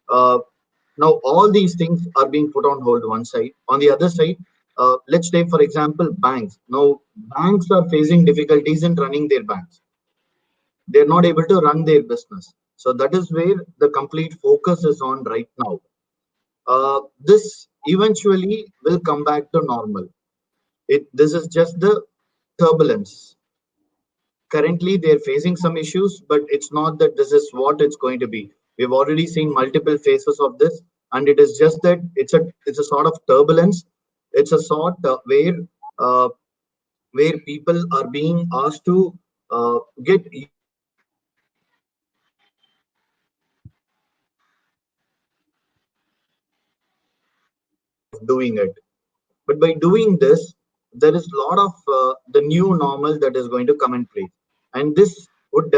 Uh, Now, all these things are being put on hold one side. On the other side, let's take, for example, banks. Now, banks are facing difficulties in running their banks. They're not able to run their business. So that is where the complete focus is on right now. this eventually will come back to normal. This is just the turbulence. Currently, they're facing some issues, but it's not that this is what it's going to be. We've already seen multiple phases of this, and it is just that it's a sort of turbulence. It's a sort uh, where people are being asked to get used to the way of doing it. But by doing this, there is a lot of the new normal that is going to come in place, and this would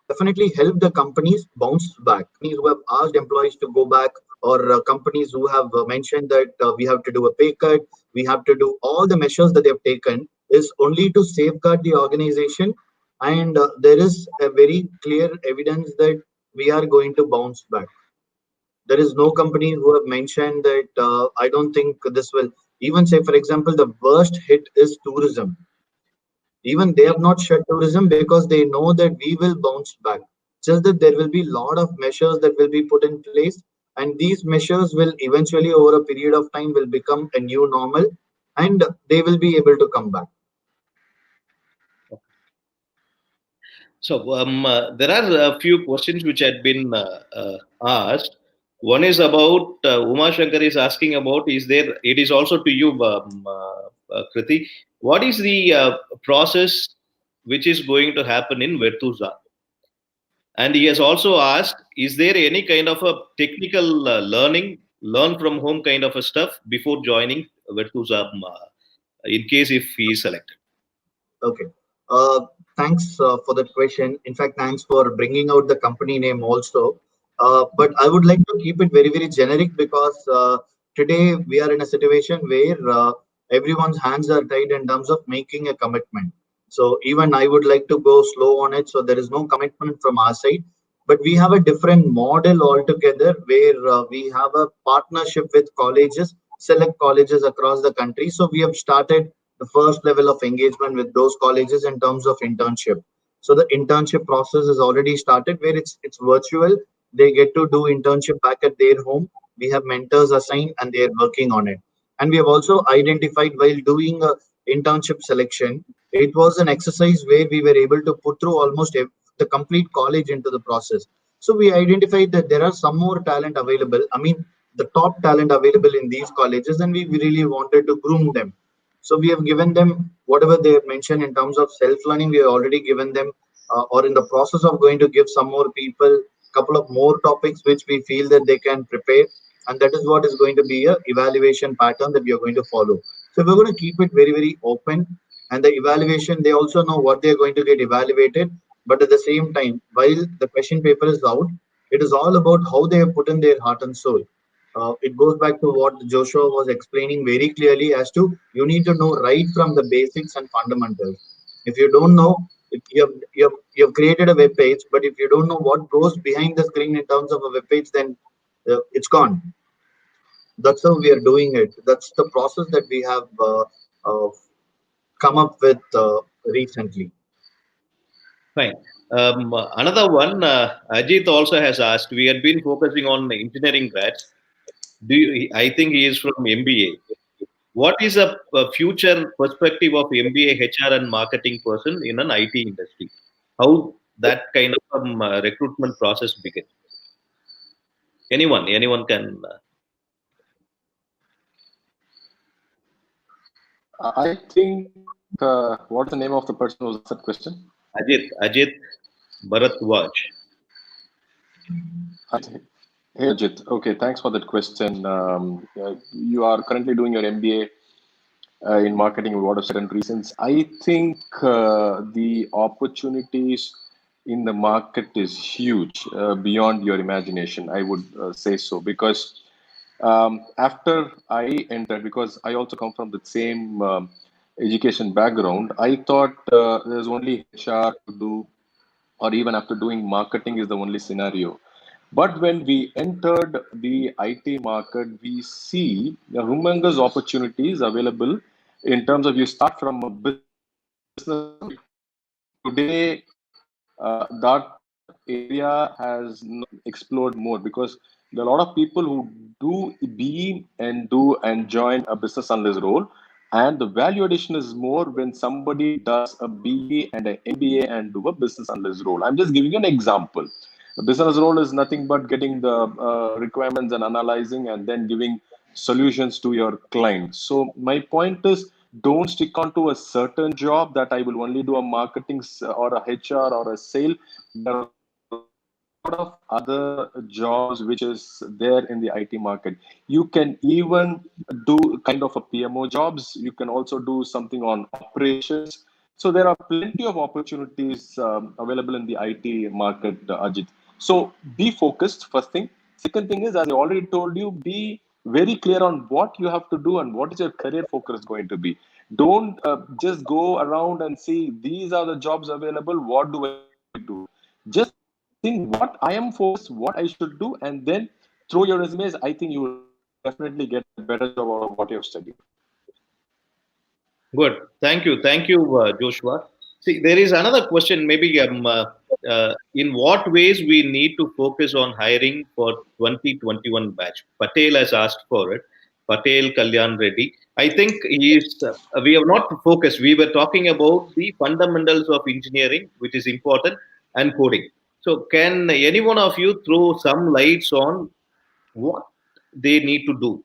definitely help the companies bounce back. This would definitely help the companies bounce back. Companies who have asked employees to go back, or companies who have mentioned that we have to do a pay cut, we have to do all the measures that they have taken, is only to safeguard the organization. And there is a very clear evidence that we are going to bounce back. There is no company who have mentioned that I don't think this will. Even say, for example, the worst hit is tourism. Even they have not shut tourism because they know that we will bounce back. Just that there will be a lot of measures that will be put in place, and these measures will eventually, over a period of time, will become a new normal, and they will be able to come back. So there are a few questions which had been asked. One is about Uma Shankar is asking about, is there, it is also to you, Krithi, what is the process which is going to happen in Virtusa? And he has also asked, is there any kind of a technical learn from home kind of a stuff before joining Virtusa, in case if he is selected? Okay. Uh, Thanks for that question. In fact, thanks for bringing out the company name also. But I would like to keep it very, very generic because today we are in a situation where everyone's hands are tied in terms of making a commitment. So even I would like to go slow on it. So there is no commitment from our side. But we have a different model altogether where we have a partnership with colleges, select colleges across the country. So we have started the first level of engagement with those colleges in terms of internship. So the internship process is already started where it's virtual. They get to do internship back at their home. We have mentors assigned and they are working on it. And we have also identified while doing a internship selection, it was an exercise where we were able to put through almost the complete college into the process. So we identified that there are some more talent available. I mean, the top talent available in these colleges, and we really wanted to groom them. So we have given them whatever they have mentioned in terms of self-learning. We have already given them, or in the process of going to give some more people couple of more topics which we feel that they can prepare, and that is what is going to be a evaluation pattern that we are going to follow. So we're going to keep it very, very open, and the evaluation they also know what they are going to get evaluated. But at the same time, while the question paper is out, it is all about how they have put in their heart and soul. It goes back to what Joshua was explaining very clearly as to you need to know right from the basics and fundamentals. If you don't know, if you have created a web page, but if you don't know what goes behind the screen in terms of a web page, then it's gone. That's how we are doing it. That's the process that we have uh, come up with recently. Fine. Another one, Ajit also has asked. We had been focusing on engineering grads. Do you, I think he is from MBA. What is a future perspective of MBA, HR, and marketing person in an IT industry? How that kind of recruitment process begins? Anyone can. I think, what's the name of the person who asked that question? Ajit Bharatwaj. Hey, Ajit. Okay, thanks for that question. You are currently doing your MBA in marketing for what of certain reasons. I think the opportunities in the market is huge beyond your imagination. I would say so because after I entered, because I also come from the same education background, I thought there's only HR to do, or even after doing marketing is the only scenario. But when we entered the IT market, we see the humongous opportunities available in terms of you start from a business. Today, that area has not explored more, because there are a lot of people who do be and do and join a business analyst role, and the value addition is more when somebody does a BE and an MBA and do a business analyst role. I'm just giving you an example. A business role is nothing but getting the requirements and analyzing and then giving solutions to your client. So my point is, don't stick on to a certain job that I will only do a marketing or a HR or a sale. There are a lot of other jobs which is there in the IT market. You can even do kind of a PMO jobs. You can also do something on operations. So there are plenty of opportunities available in the IT market, Ajit. So be focused, first thing. Second thing is, as I already told you, be very clear on what you have to do and what is your career focus going to be. Don't just go around and see these are the jobs available. What do I do? Just think what I am focused, what I should do, and then throw your resumes. I think you will definitely get a better job out of what you have studied. Good. Thank you, Joshua. See, there is another question. Maybe in what ways we need to focus on hiring for 2021 batch? Patel has asked for it. Patel Kalyan Reddy. I think he is. We have not focused. We were talking about the fundamentals of engineering, which is important, and coding. So, can any one of you throw some lights on what they need to do?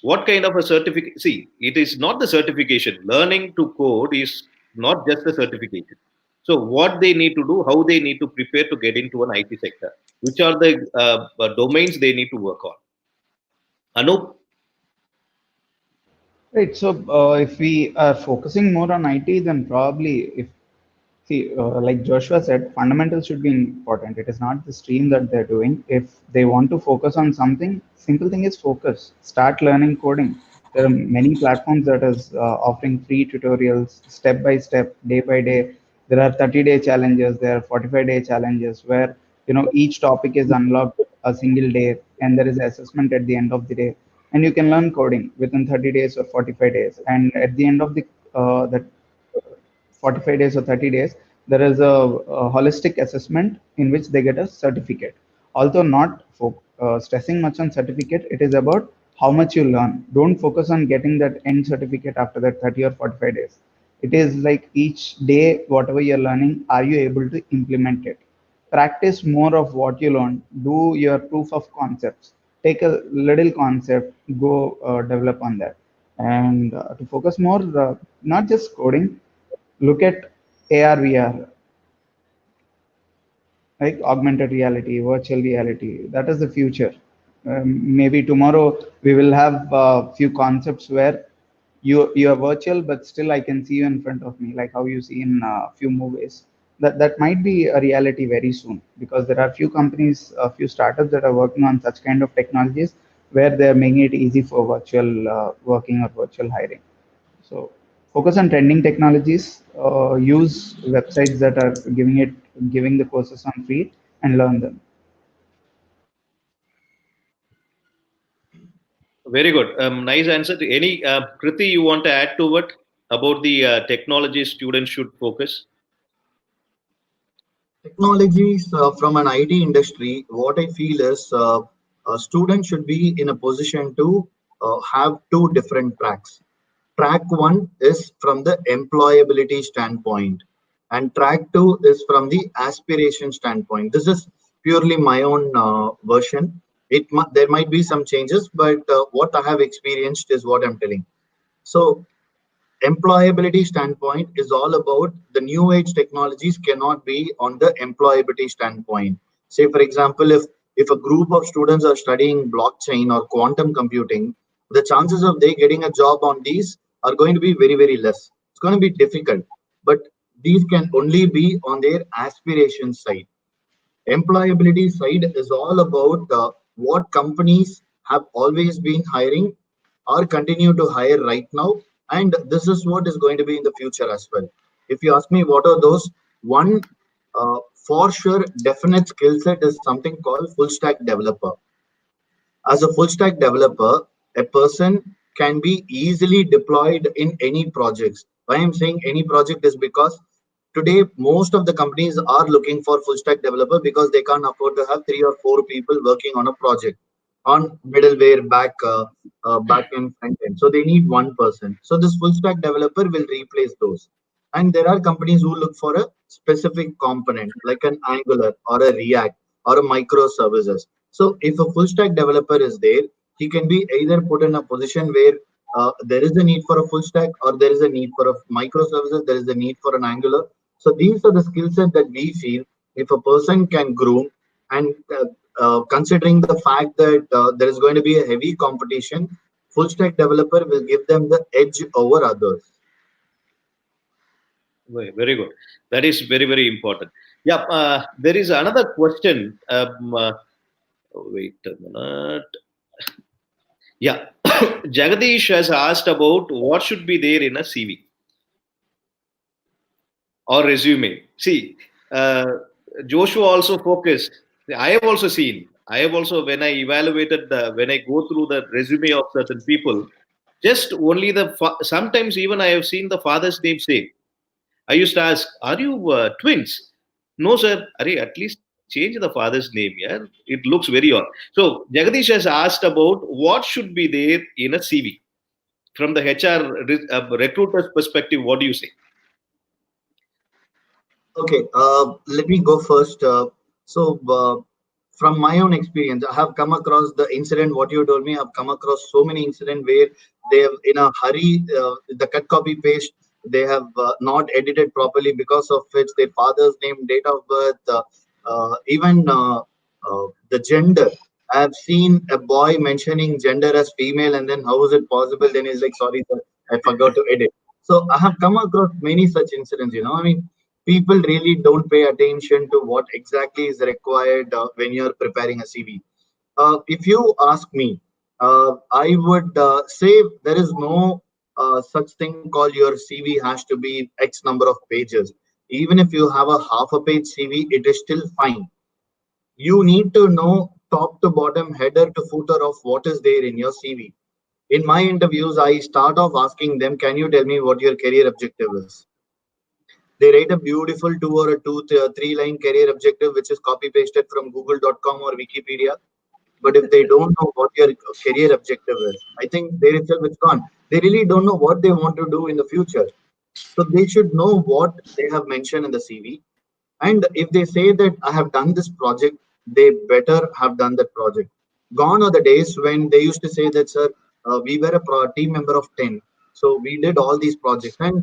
What kind of a certificate? See, it is not the certification. Learning to code is not just a certification. So what they need to do, how they need to prepare to get into an IT sector, which are the domains they need to work on. Anoop. Right. So if we are focusing more on IT, then probably if see, like Joshua said, fundamentals should be important. It is not the stream that they're doing. If they want to focus on something, simple thing is focus. Start learning coding. There are many platforms that is offering free tutorials, step by step, day by day. There are 30-day challenges. There are 45-day challenges where each topic is unlocked a single day, and there is assessment at the end of the day, and you can learn coding within 30 days or 45 days. And at the end of the that 45 days or 30 days, there is a holistic assessment in which they get a certificate. Although not stressing much on certificate, it is about how much you learn. Don't focus on getting that end certificate after that 30 or 45 days. It is like each day, whatever you're learning, are you able to implement it? Practice more of what you learn. Do your proof of concepts. Take a little concept, go develop on that. And to focus more, not just coding, look at AR, VR, like augmented reality, virtual reality. That is the future. Maybe tomorrow we will have a few concepts where you are virtual, but still I can see you in front of me, like how you see in a few movies. That might be a reality very soon, because there are few companies, a few startups that are working on such kind of technologies where they are making it easy for virtual working or virtual hiring. So focus on trending technologies. Use websites that are giving the courses on free and learn them. Very good. Nice answer. To any Krithi, you want to add to it about the technology students should focus? Technologies from an IT industry, what I feel is a student should be in a position to have two different tracks. Track one is from the employability standpoint, and track two is from the aspiration standpoint. This is purely my own version. There might be some changes, but what I have experienced is what I'm telling. So employability standpoint is all about the new age technologies cannot be on the employability standpoint. Say for example, if a group of students are studying blockchain or quantum computing, the chances of they getting a job on these are going to be very less. It's going to be difficult, but these can only be on their aspiration side. Employability side is all about what companies have always been hiring or continue to hire right now, and this is what is going to be in the future as well. If you ask me what are those, one for sure definite skill set is something called full stack developer. As a full stack developer, a person can be easily deployed in any projects. Why I'm saying any project is because Today, most of the companies are looking for full stack developer because they can't afford to have 3 or 4 people working on a project on middleware, back end, front end. So they need one person. So this full stack developer will replace those. And there are companies who look for a specific component like an Angular or a React or a microservices. So if a full stack developer is there, he can be either put in a position where there is a need for a full stack or there is a need for a microservices, there is a need for an Angular. So these are the skill set that we feel if a person can groom and considering the fact that there is going to be a heavy competition, full stack developer will give them the edge over others. Very good. That is very, very important. Yeah, there is another question. Wait a minute. Yeah, Jagadish has asked about what should be there in a CV or resume. See, Joshua also focused. I have also seen. I have also when I evaluated when I go through the resume of certain people, just only sometimes even I have seen the father's name same. I used to ask, "Are you twins?" No, sir. At least change the father's name. Yeah, it looks very odd. So Jagadish has asked about what should be there in a CV from the HR recruiter's perspective. What do you say? Okay, let me go first. From my own experience, I have come across the incident. What you told me, I've come across so many incidents where they have, in a hurry, the cut copy paste, they have not edited properly because of which their father's name, date of birth, even the gender. I have seen a boy mentioning gender as female, and then how is it possible? Then he's like, "Sorry, sir, I forgot to edit." So I have come across many such incidents. I mean people really don't pay attention to what exactly is required when you're preparing a CV. If you ask me, I would say there is no such thing called your CV has to be X number of pages. Even if you have a half a page CV, it is still fine. You need to know top to bottom, header to footer of what is there in your CV. In my interviews, I start off asking them, can you tell me what your career objective is? They write a beautiful 2 or 3 line career objective, which is copy pasted from google.com or Wikipedia. But if they don't know what your career objective is, I think there itself it's gone. They really don't know what they want to do in the future. So they should know what they have mentioned in the CV. And if they say that I have done this project, they better have done that project. Gone are the days when they used to say that, sir, we were a team member of 10. So we did all these projects. And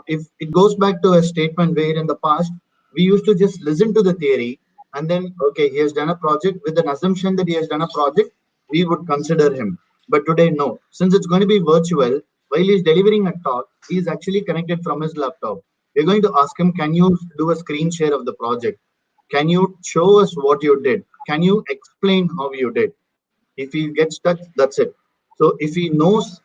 if it goes back to a statement where in the past, we used to just listen to the theory and then, okay, he has done a project with an assumption that he has done a project, we would consider him. But today, no. Since it's going to be virtual, while he's delivering a talk, he is actually connected from his laptop. We're going to ask him, can you do a screen share of the project? Can you show us what you did? Can you explain how you did? If he gets stuck, that's it. So if he knows,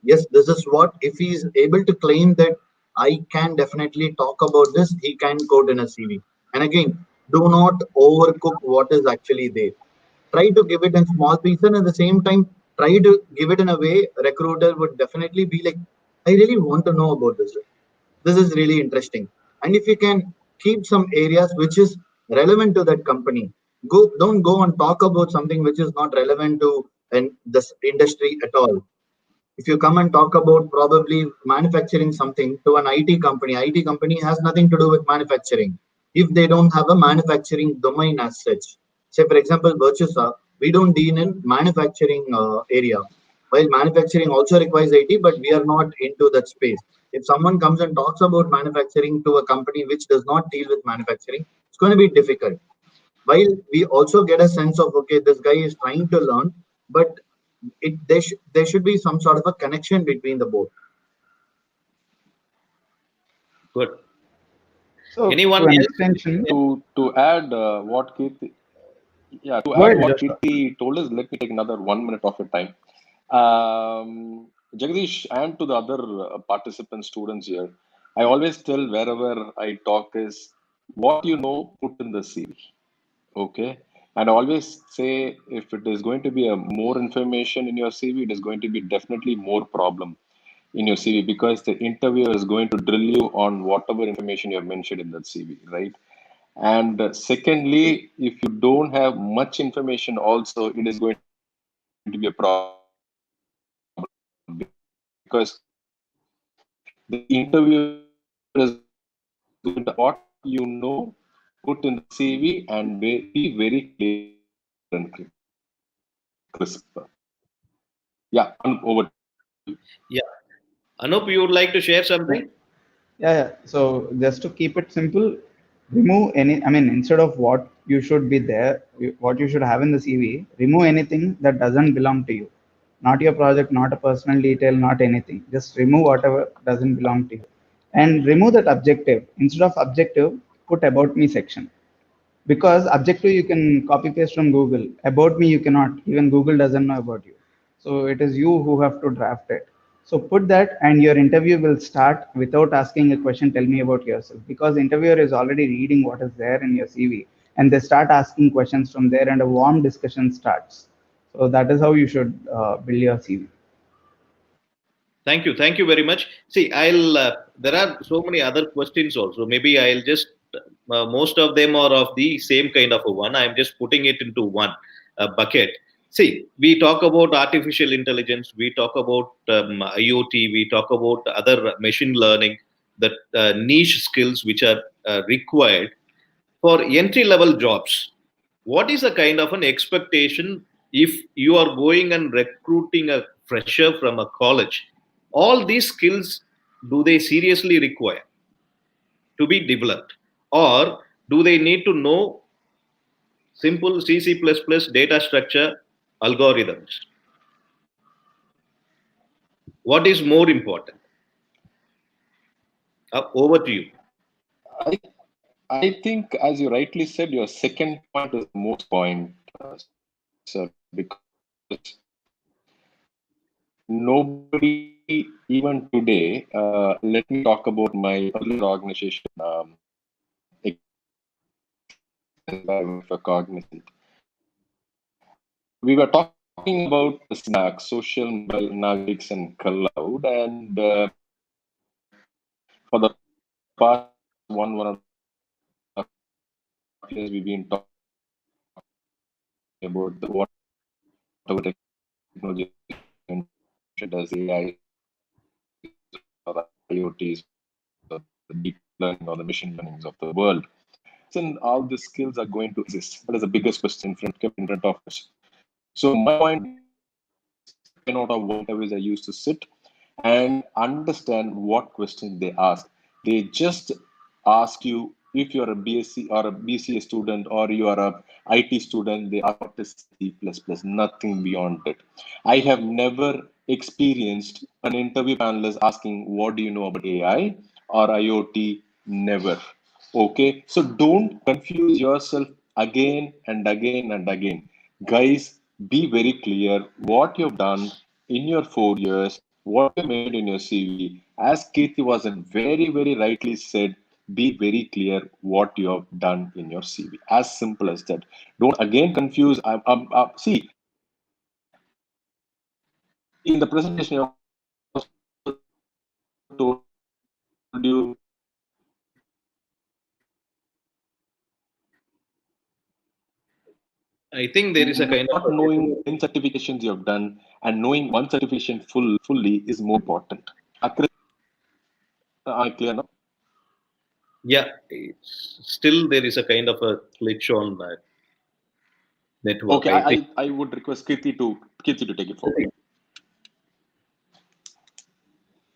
yes, this is what, if he is able to claim that I can definitely talk about this, he can code in a CV. And again, do not overcook what is actually there. Try to give it in small pieces and at the same time, try to give it in a way recruiter would definitely be like, I really want to know about this. This is really interesting. And if you can keep some areas which is relevant to that company, don't go and talk about something which is not relevant to this industry at all. If you come and talk about probably manufacturing something to an IT company has nothing to do with manufacturing. If they don't have a manufacturing domain as such, say for example, Virtusa, we don't deal in manufacturing area. While manufacturing also requires IT, but we are not into that space. If someone comes and talks about manufacturing to a company which does not deal with manufacturing, it's going to be difficult. While we also get a sense of, okay, this guy is trying to learn, but there should be some sort of a connection between the both. Good. So Anyone to an else? extension, To add what Kirti, yeah, to go add ahead, what Joshua. Kirti told us, let me take another 1 minute of your time. Jagdish, and to the other participant students here, I always tell wherever I talk is what you know, put in the CV. Okay. And I always say if it is going to be a more information in your CV, it is going to be definitely more problem. in your CV, because the interviewer is going to drill you on whatever information you have mentioned in that CV, right? And secondly, if you don't have much information, also it is going to be a problem, because the interviewer is going to ask what you know, put in the CV, and be very clear and crisp. Yeah, over to you. Yeah. Anoop, you would like to share Yeah. something? Yeah. So just to keep it simple, remove any, I mean, instead of what you should be there, what you should have in the CV, remove anything that doesn't belong to you. Not your project, not a personal detail, not anything. Just remove whatever doesn't belong to you. And remove that objective. Instead of objective, put about me section, because objective you can copy paste from Google. About me you cannot. Even Google doesn't know about you. So it is you who have to draft it. So put that, and your interview will start without asking a question, tell me about yourself, because interviewer is already reading what is there in your CV, and they start asking questions from there, and a warm discussion starts. So that is how you should build your CV. Thank you. Thank you very much. See, I'll, there are so many other questions also. Maybe I'll just, most of them are of the same kind of a one. I'm just putting it into one bucket. See, we talk about artificial intelligence, we talk about IoT, we talk about other machine learning, the niche skills which are required for entry level jobs. What is a kind of an expectation if you are going and recruiting a fresher from a college? All these skills, do they seriously require to be developed, or do they need to know simple C++ data structure algorithms? What is more important? Over to you. I I think, as you rightly said, your second point is the most point, sir, because nobody, even today, let me talk about my earlier organization, for Cognizant. We were talking about the SNAC, social mobile analytics and cloud, and for the past one and a half years, we've been talking about whatever technology mentioned as AI or IoTs or the deep learning or the machine learnings of the world. And all the skills are going to exist. That is the biggest question in front of us. So my point is, taken out of what interviews I used to sit and understand what questions they ask. They just ask you if you're a BSc or a BCA student or you are a IT student. They ask what is C++, nothing beyond it. I have never experienced an interview panelist asking, "What do you know about AI or IoT?" Never. Okay, so don't confuse yourself again and again and again. Guys, be very clear what you've done in your 4 years, what you mentioned in your CV. As Krithivasan very rightly said, be very clear what you have done in your CV. As simple as that. Don't again confuse. See, in the presentation, I told you I think there is a kind of not knowing 10 certifications you have done and knowing one certification fully is more important. Clear now? yeah. Still, there is a kind of a glitch on that network. Okay, I think. I would request Krithi to take it forward.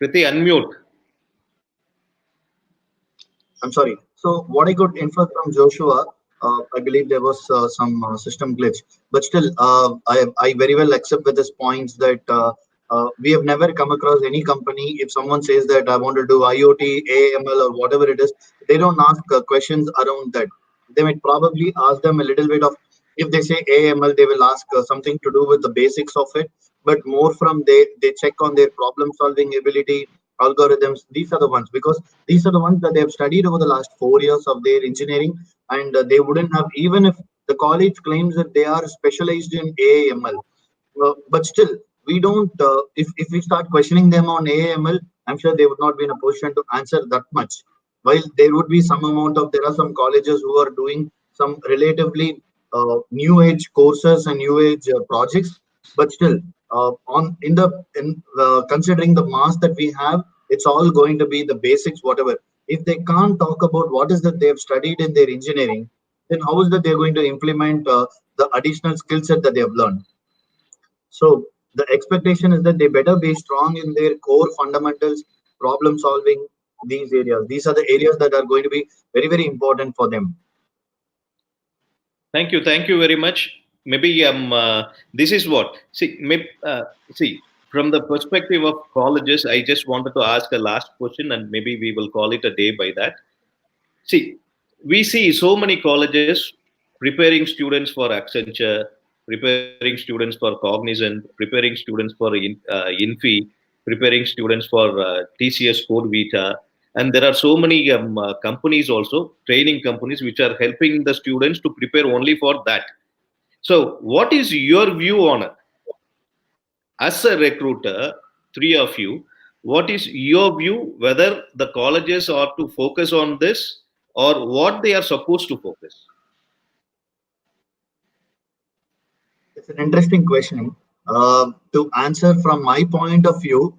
Krithi, unmute. I'm sorry. So what I could infer from Joshua, I believe there was some system glitch, but still, I very well accept with his points that we have never come across any company. If someone says that I want to do IoT, AML, or whatever it is, they don't ask questions around that. They might probably ask them a little bit of. If they say AML, they will ask something to do with the basics of it, but more from they check on their problem solving ability, algorithms. These are the ones, because these are the ones that they have studied over the last 4 years of their engineering, and they wouldn't have, even if the college claims that they are specialized in AML. But still, we don't, if we start questioning them on AML, I'm sure they would not be in a position to answer that much. While there would be some amount of, there are some colleges who are doing some relatively new age courses and new age projects, but still, on in the in considering the mass that we have, it's all going to be the basics, whatever. If they can't talk about what is that they've studied in their engineering, then how is that they're going to implement the additional skill set that they have learned? So the expectation is that they better be strong in their core fundamentals, problem solving, these areas. These are the areas that are going to be very, very important for them. Thank you very much. Maybe this is what see from the perspective of colleges. I just wanted to ask a last question, and maybe we will call it a day by that. See, we see so many colleges preparing students for Accenture, preparing students for Cognizant, preparing students for Infi, preparing students for TCS Code Vita. And there are so many companies also, training companies, which are helping the students to prepare only for that. So, what is your view on it? As a recruiter, three of you, what is your view whether the colleges are to focus on this or what they are supposed to focus? It's an interesting question. To answer from my point of view,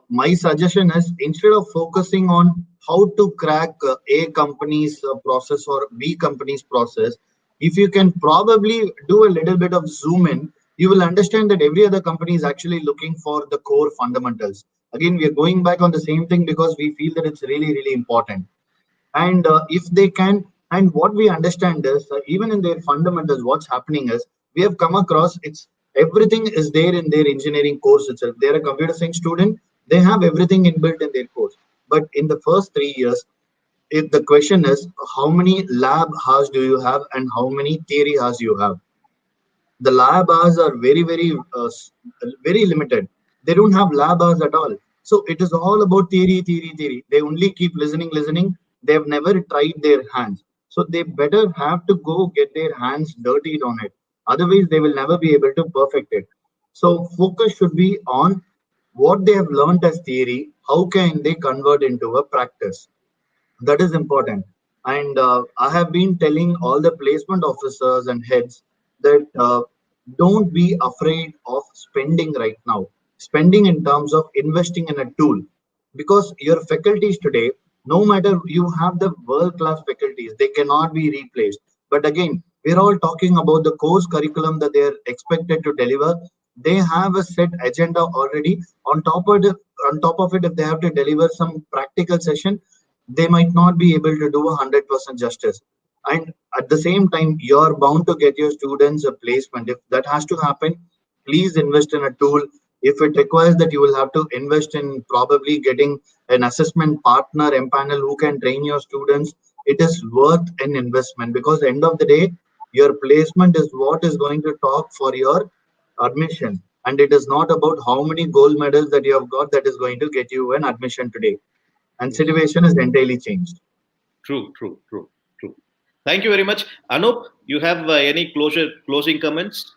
my suggestion is instead of focusing on how to crack A company's process or B company's process, if you can probably do a little bit of zoom in, you will understand that every other company is actually looking for the core fundamentals. Again, we are going back on the same thing because we feel that it's really, really important. And if they can, and what we understand is even in their fundamentals, what's happening is we have come across, it's everything is there in their engineering course itself. They're a computer science student, they have everything inbuilt in their course. But in the first 3 years, if the question is how many lab hours do you have and how many theory hours you have? The lab hours are very, very limited. They don't have lab hours at all. So it is all about theory. They only keep listening. They have never tried their hands. So they better have to go get their hands dirtied on it. Otherwise, they will never be able to perfect it. So focus should be on what they have learned as theory. How can they convert into a practice? That is important. And I have been telling all the placement officers and heads that don't be afraid of spending right now. Spending in terms of investing in a tool, because your faculties today, no matter you have the world class faculties, they cannot be replaced. But again, we're all talking about the course curriculum that they are expected to deliver. They have a set agenda already. On top of it, if they have to deliver some practical session, they might not be able to do 100% justice. And at the same time, you're bound to get your students a placement. If that has to happen, please invest in a tool. If it requires that you will have to invest in probably getting an assessment partner, panel who can train your students, it is worth an investment, because at the end of the day, your placement is what is going to talk for your admission. And it is not about how many gold medals that you have got that is going to get you an admission today. And Yes. situation is entirely changed. True. Thank you very much. Anoop, you have any closing comments?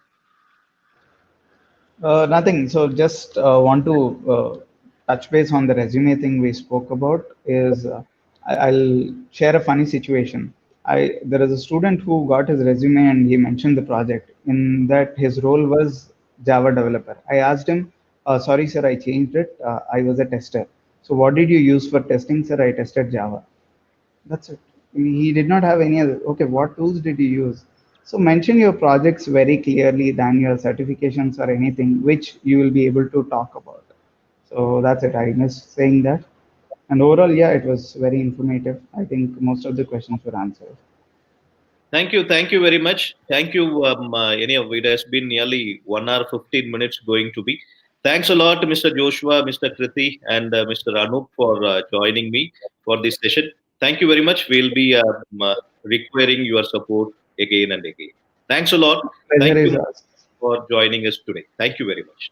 Nothing. So just want to touch base on the resume thing we spoke about. I'll share a funny situation. There is a student who got his resume and he mentioned the project. In that, his role was Java developer. I asked him, "Sorry, sir, I changed it. I was a tester. So what did you use for testing, sir? I tested Java." That's it. He did not have any other. Okay, what tools did you use? So mention your projects very clearly than your certifications or anything which you will be able to talk about. So that's it. I missed saying that. And overall, yeah, it was very informative. I think most of the questions were answered. Thank you very much. Thank you. Anyhow, it has been nearly 1 hour 15 minutes going to be. Thanks a lot, Mr. Joshua, Mr. Krithi, and Mr. Anoop for joining me for this session. Thank you very much. We'll be requiring your support again and again. Thanks a lot. Pleasure Thank is you ours. for joining us today. Thank you very much.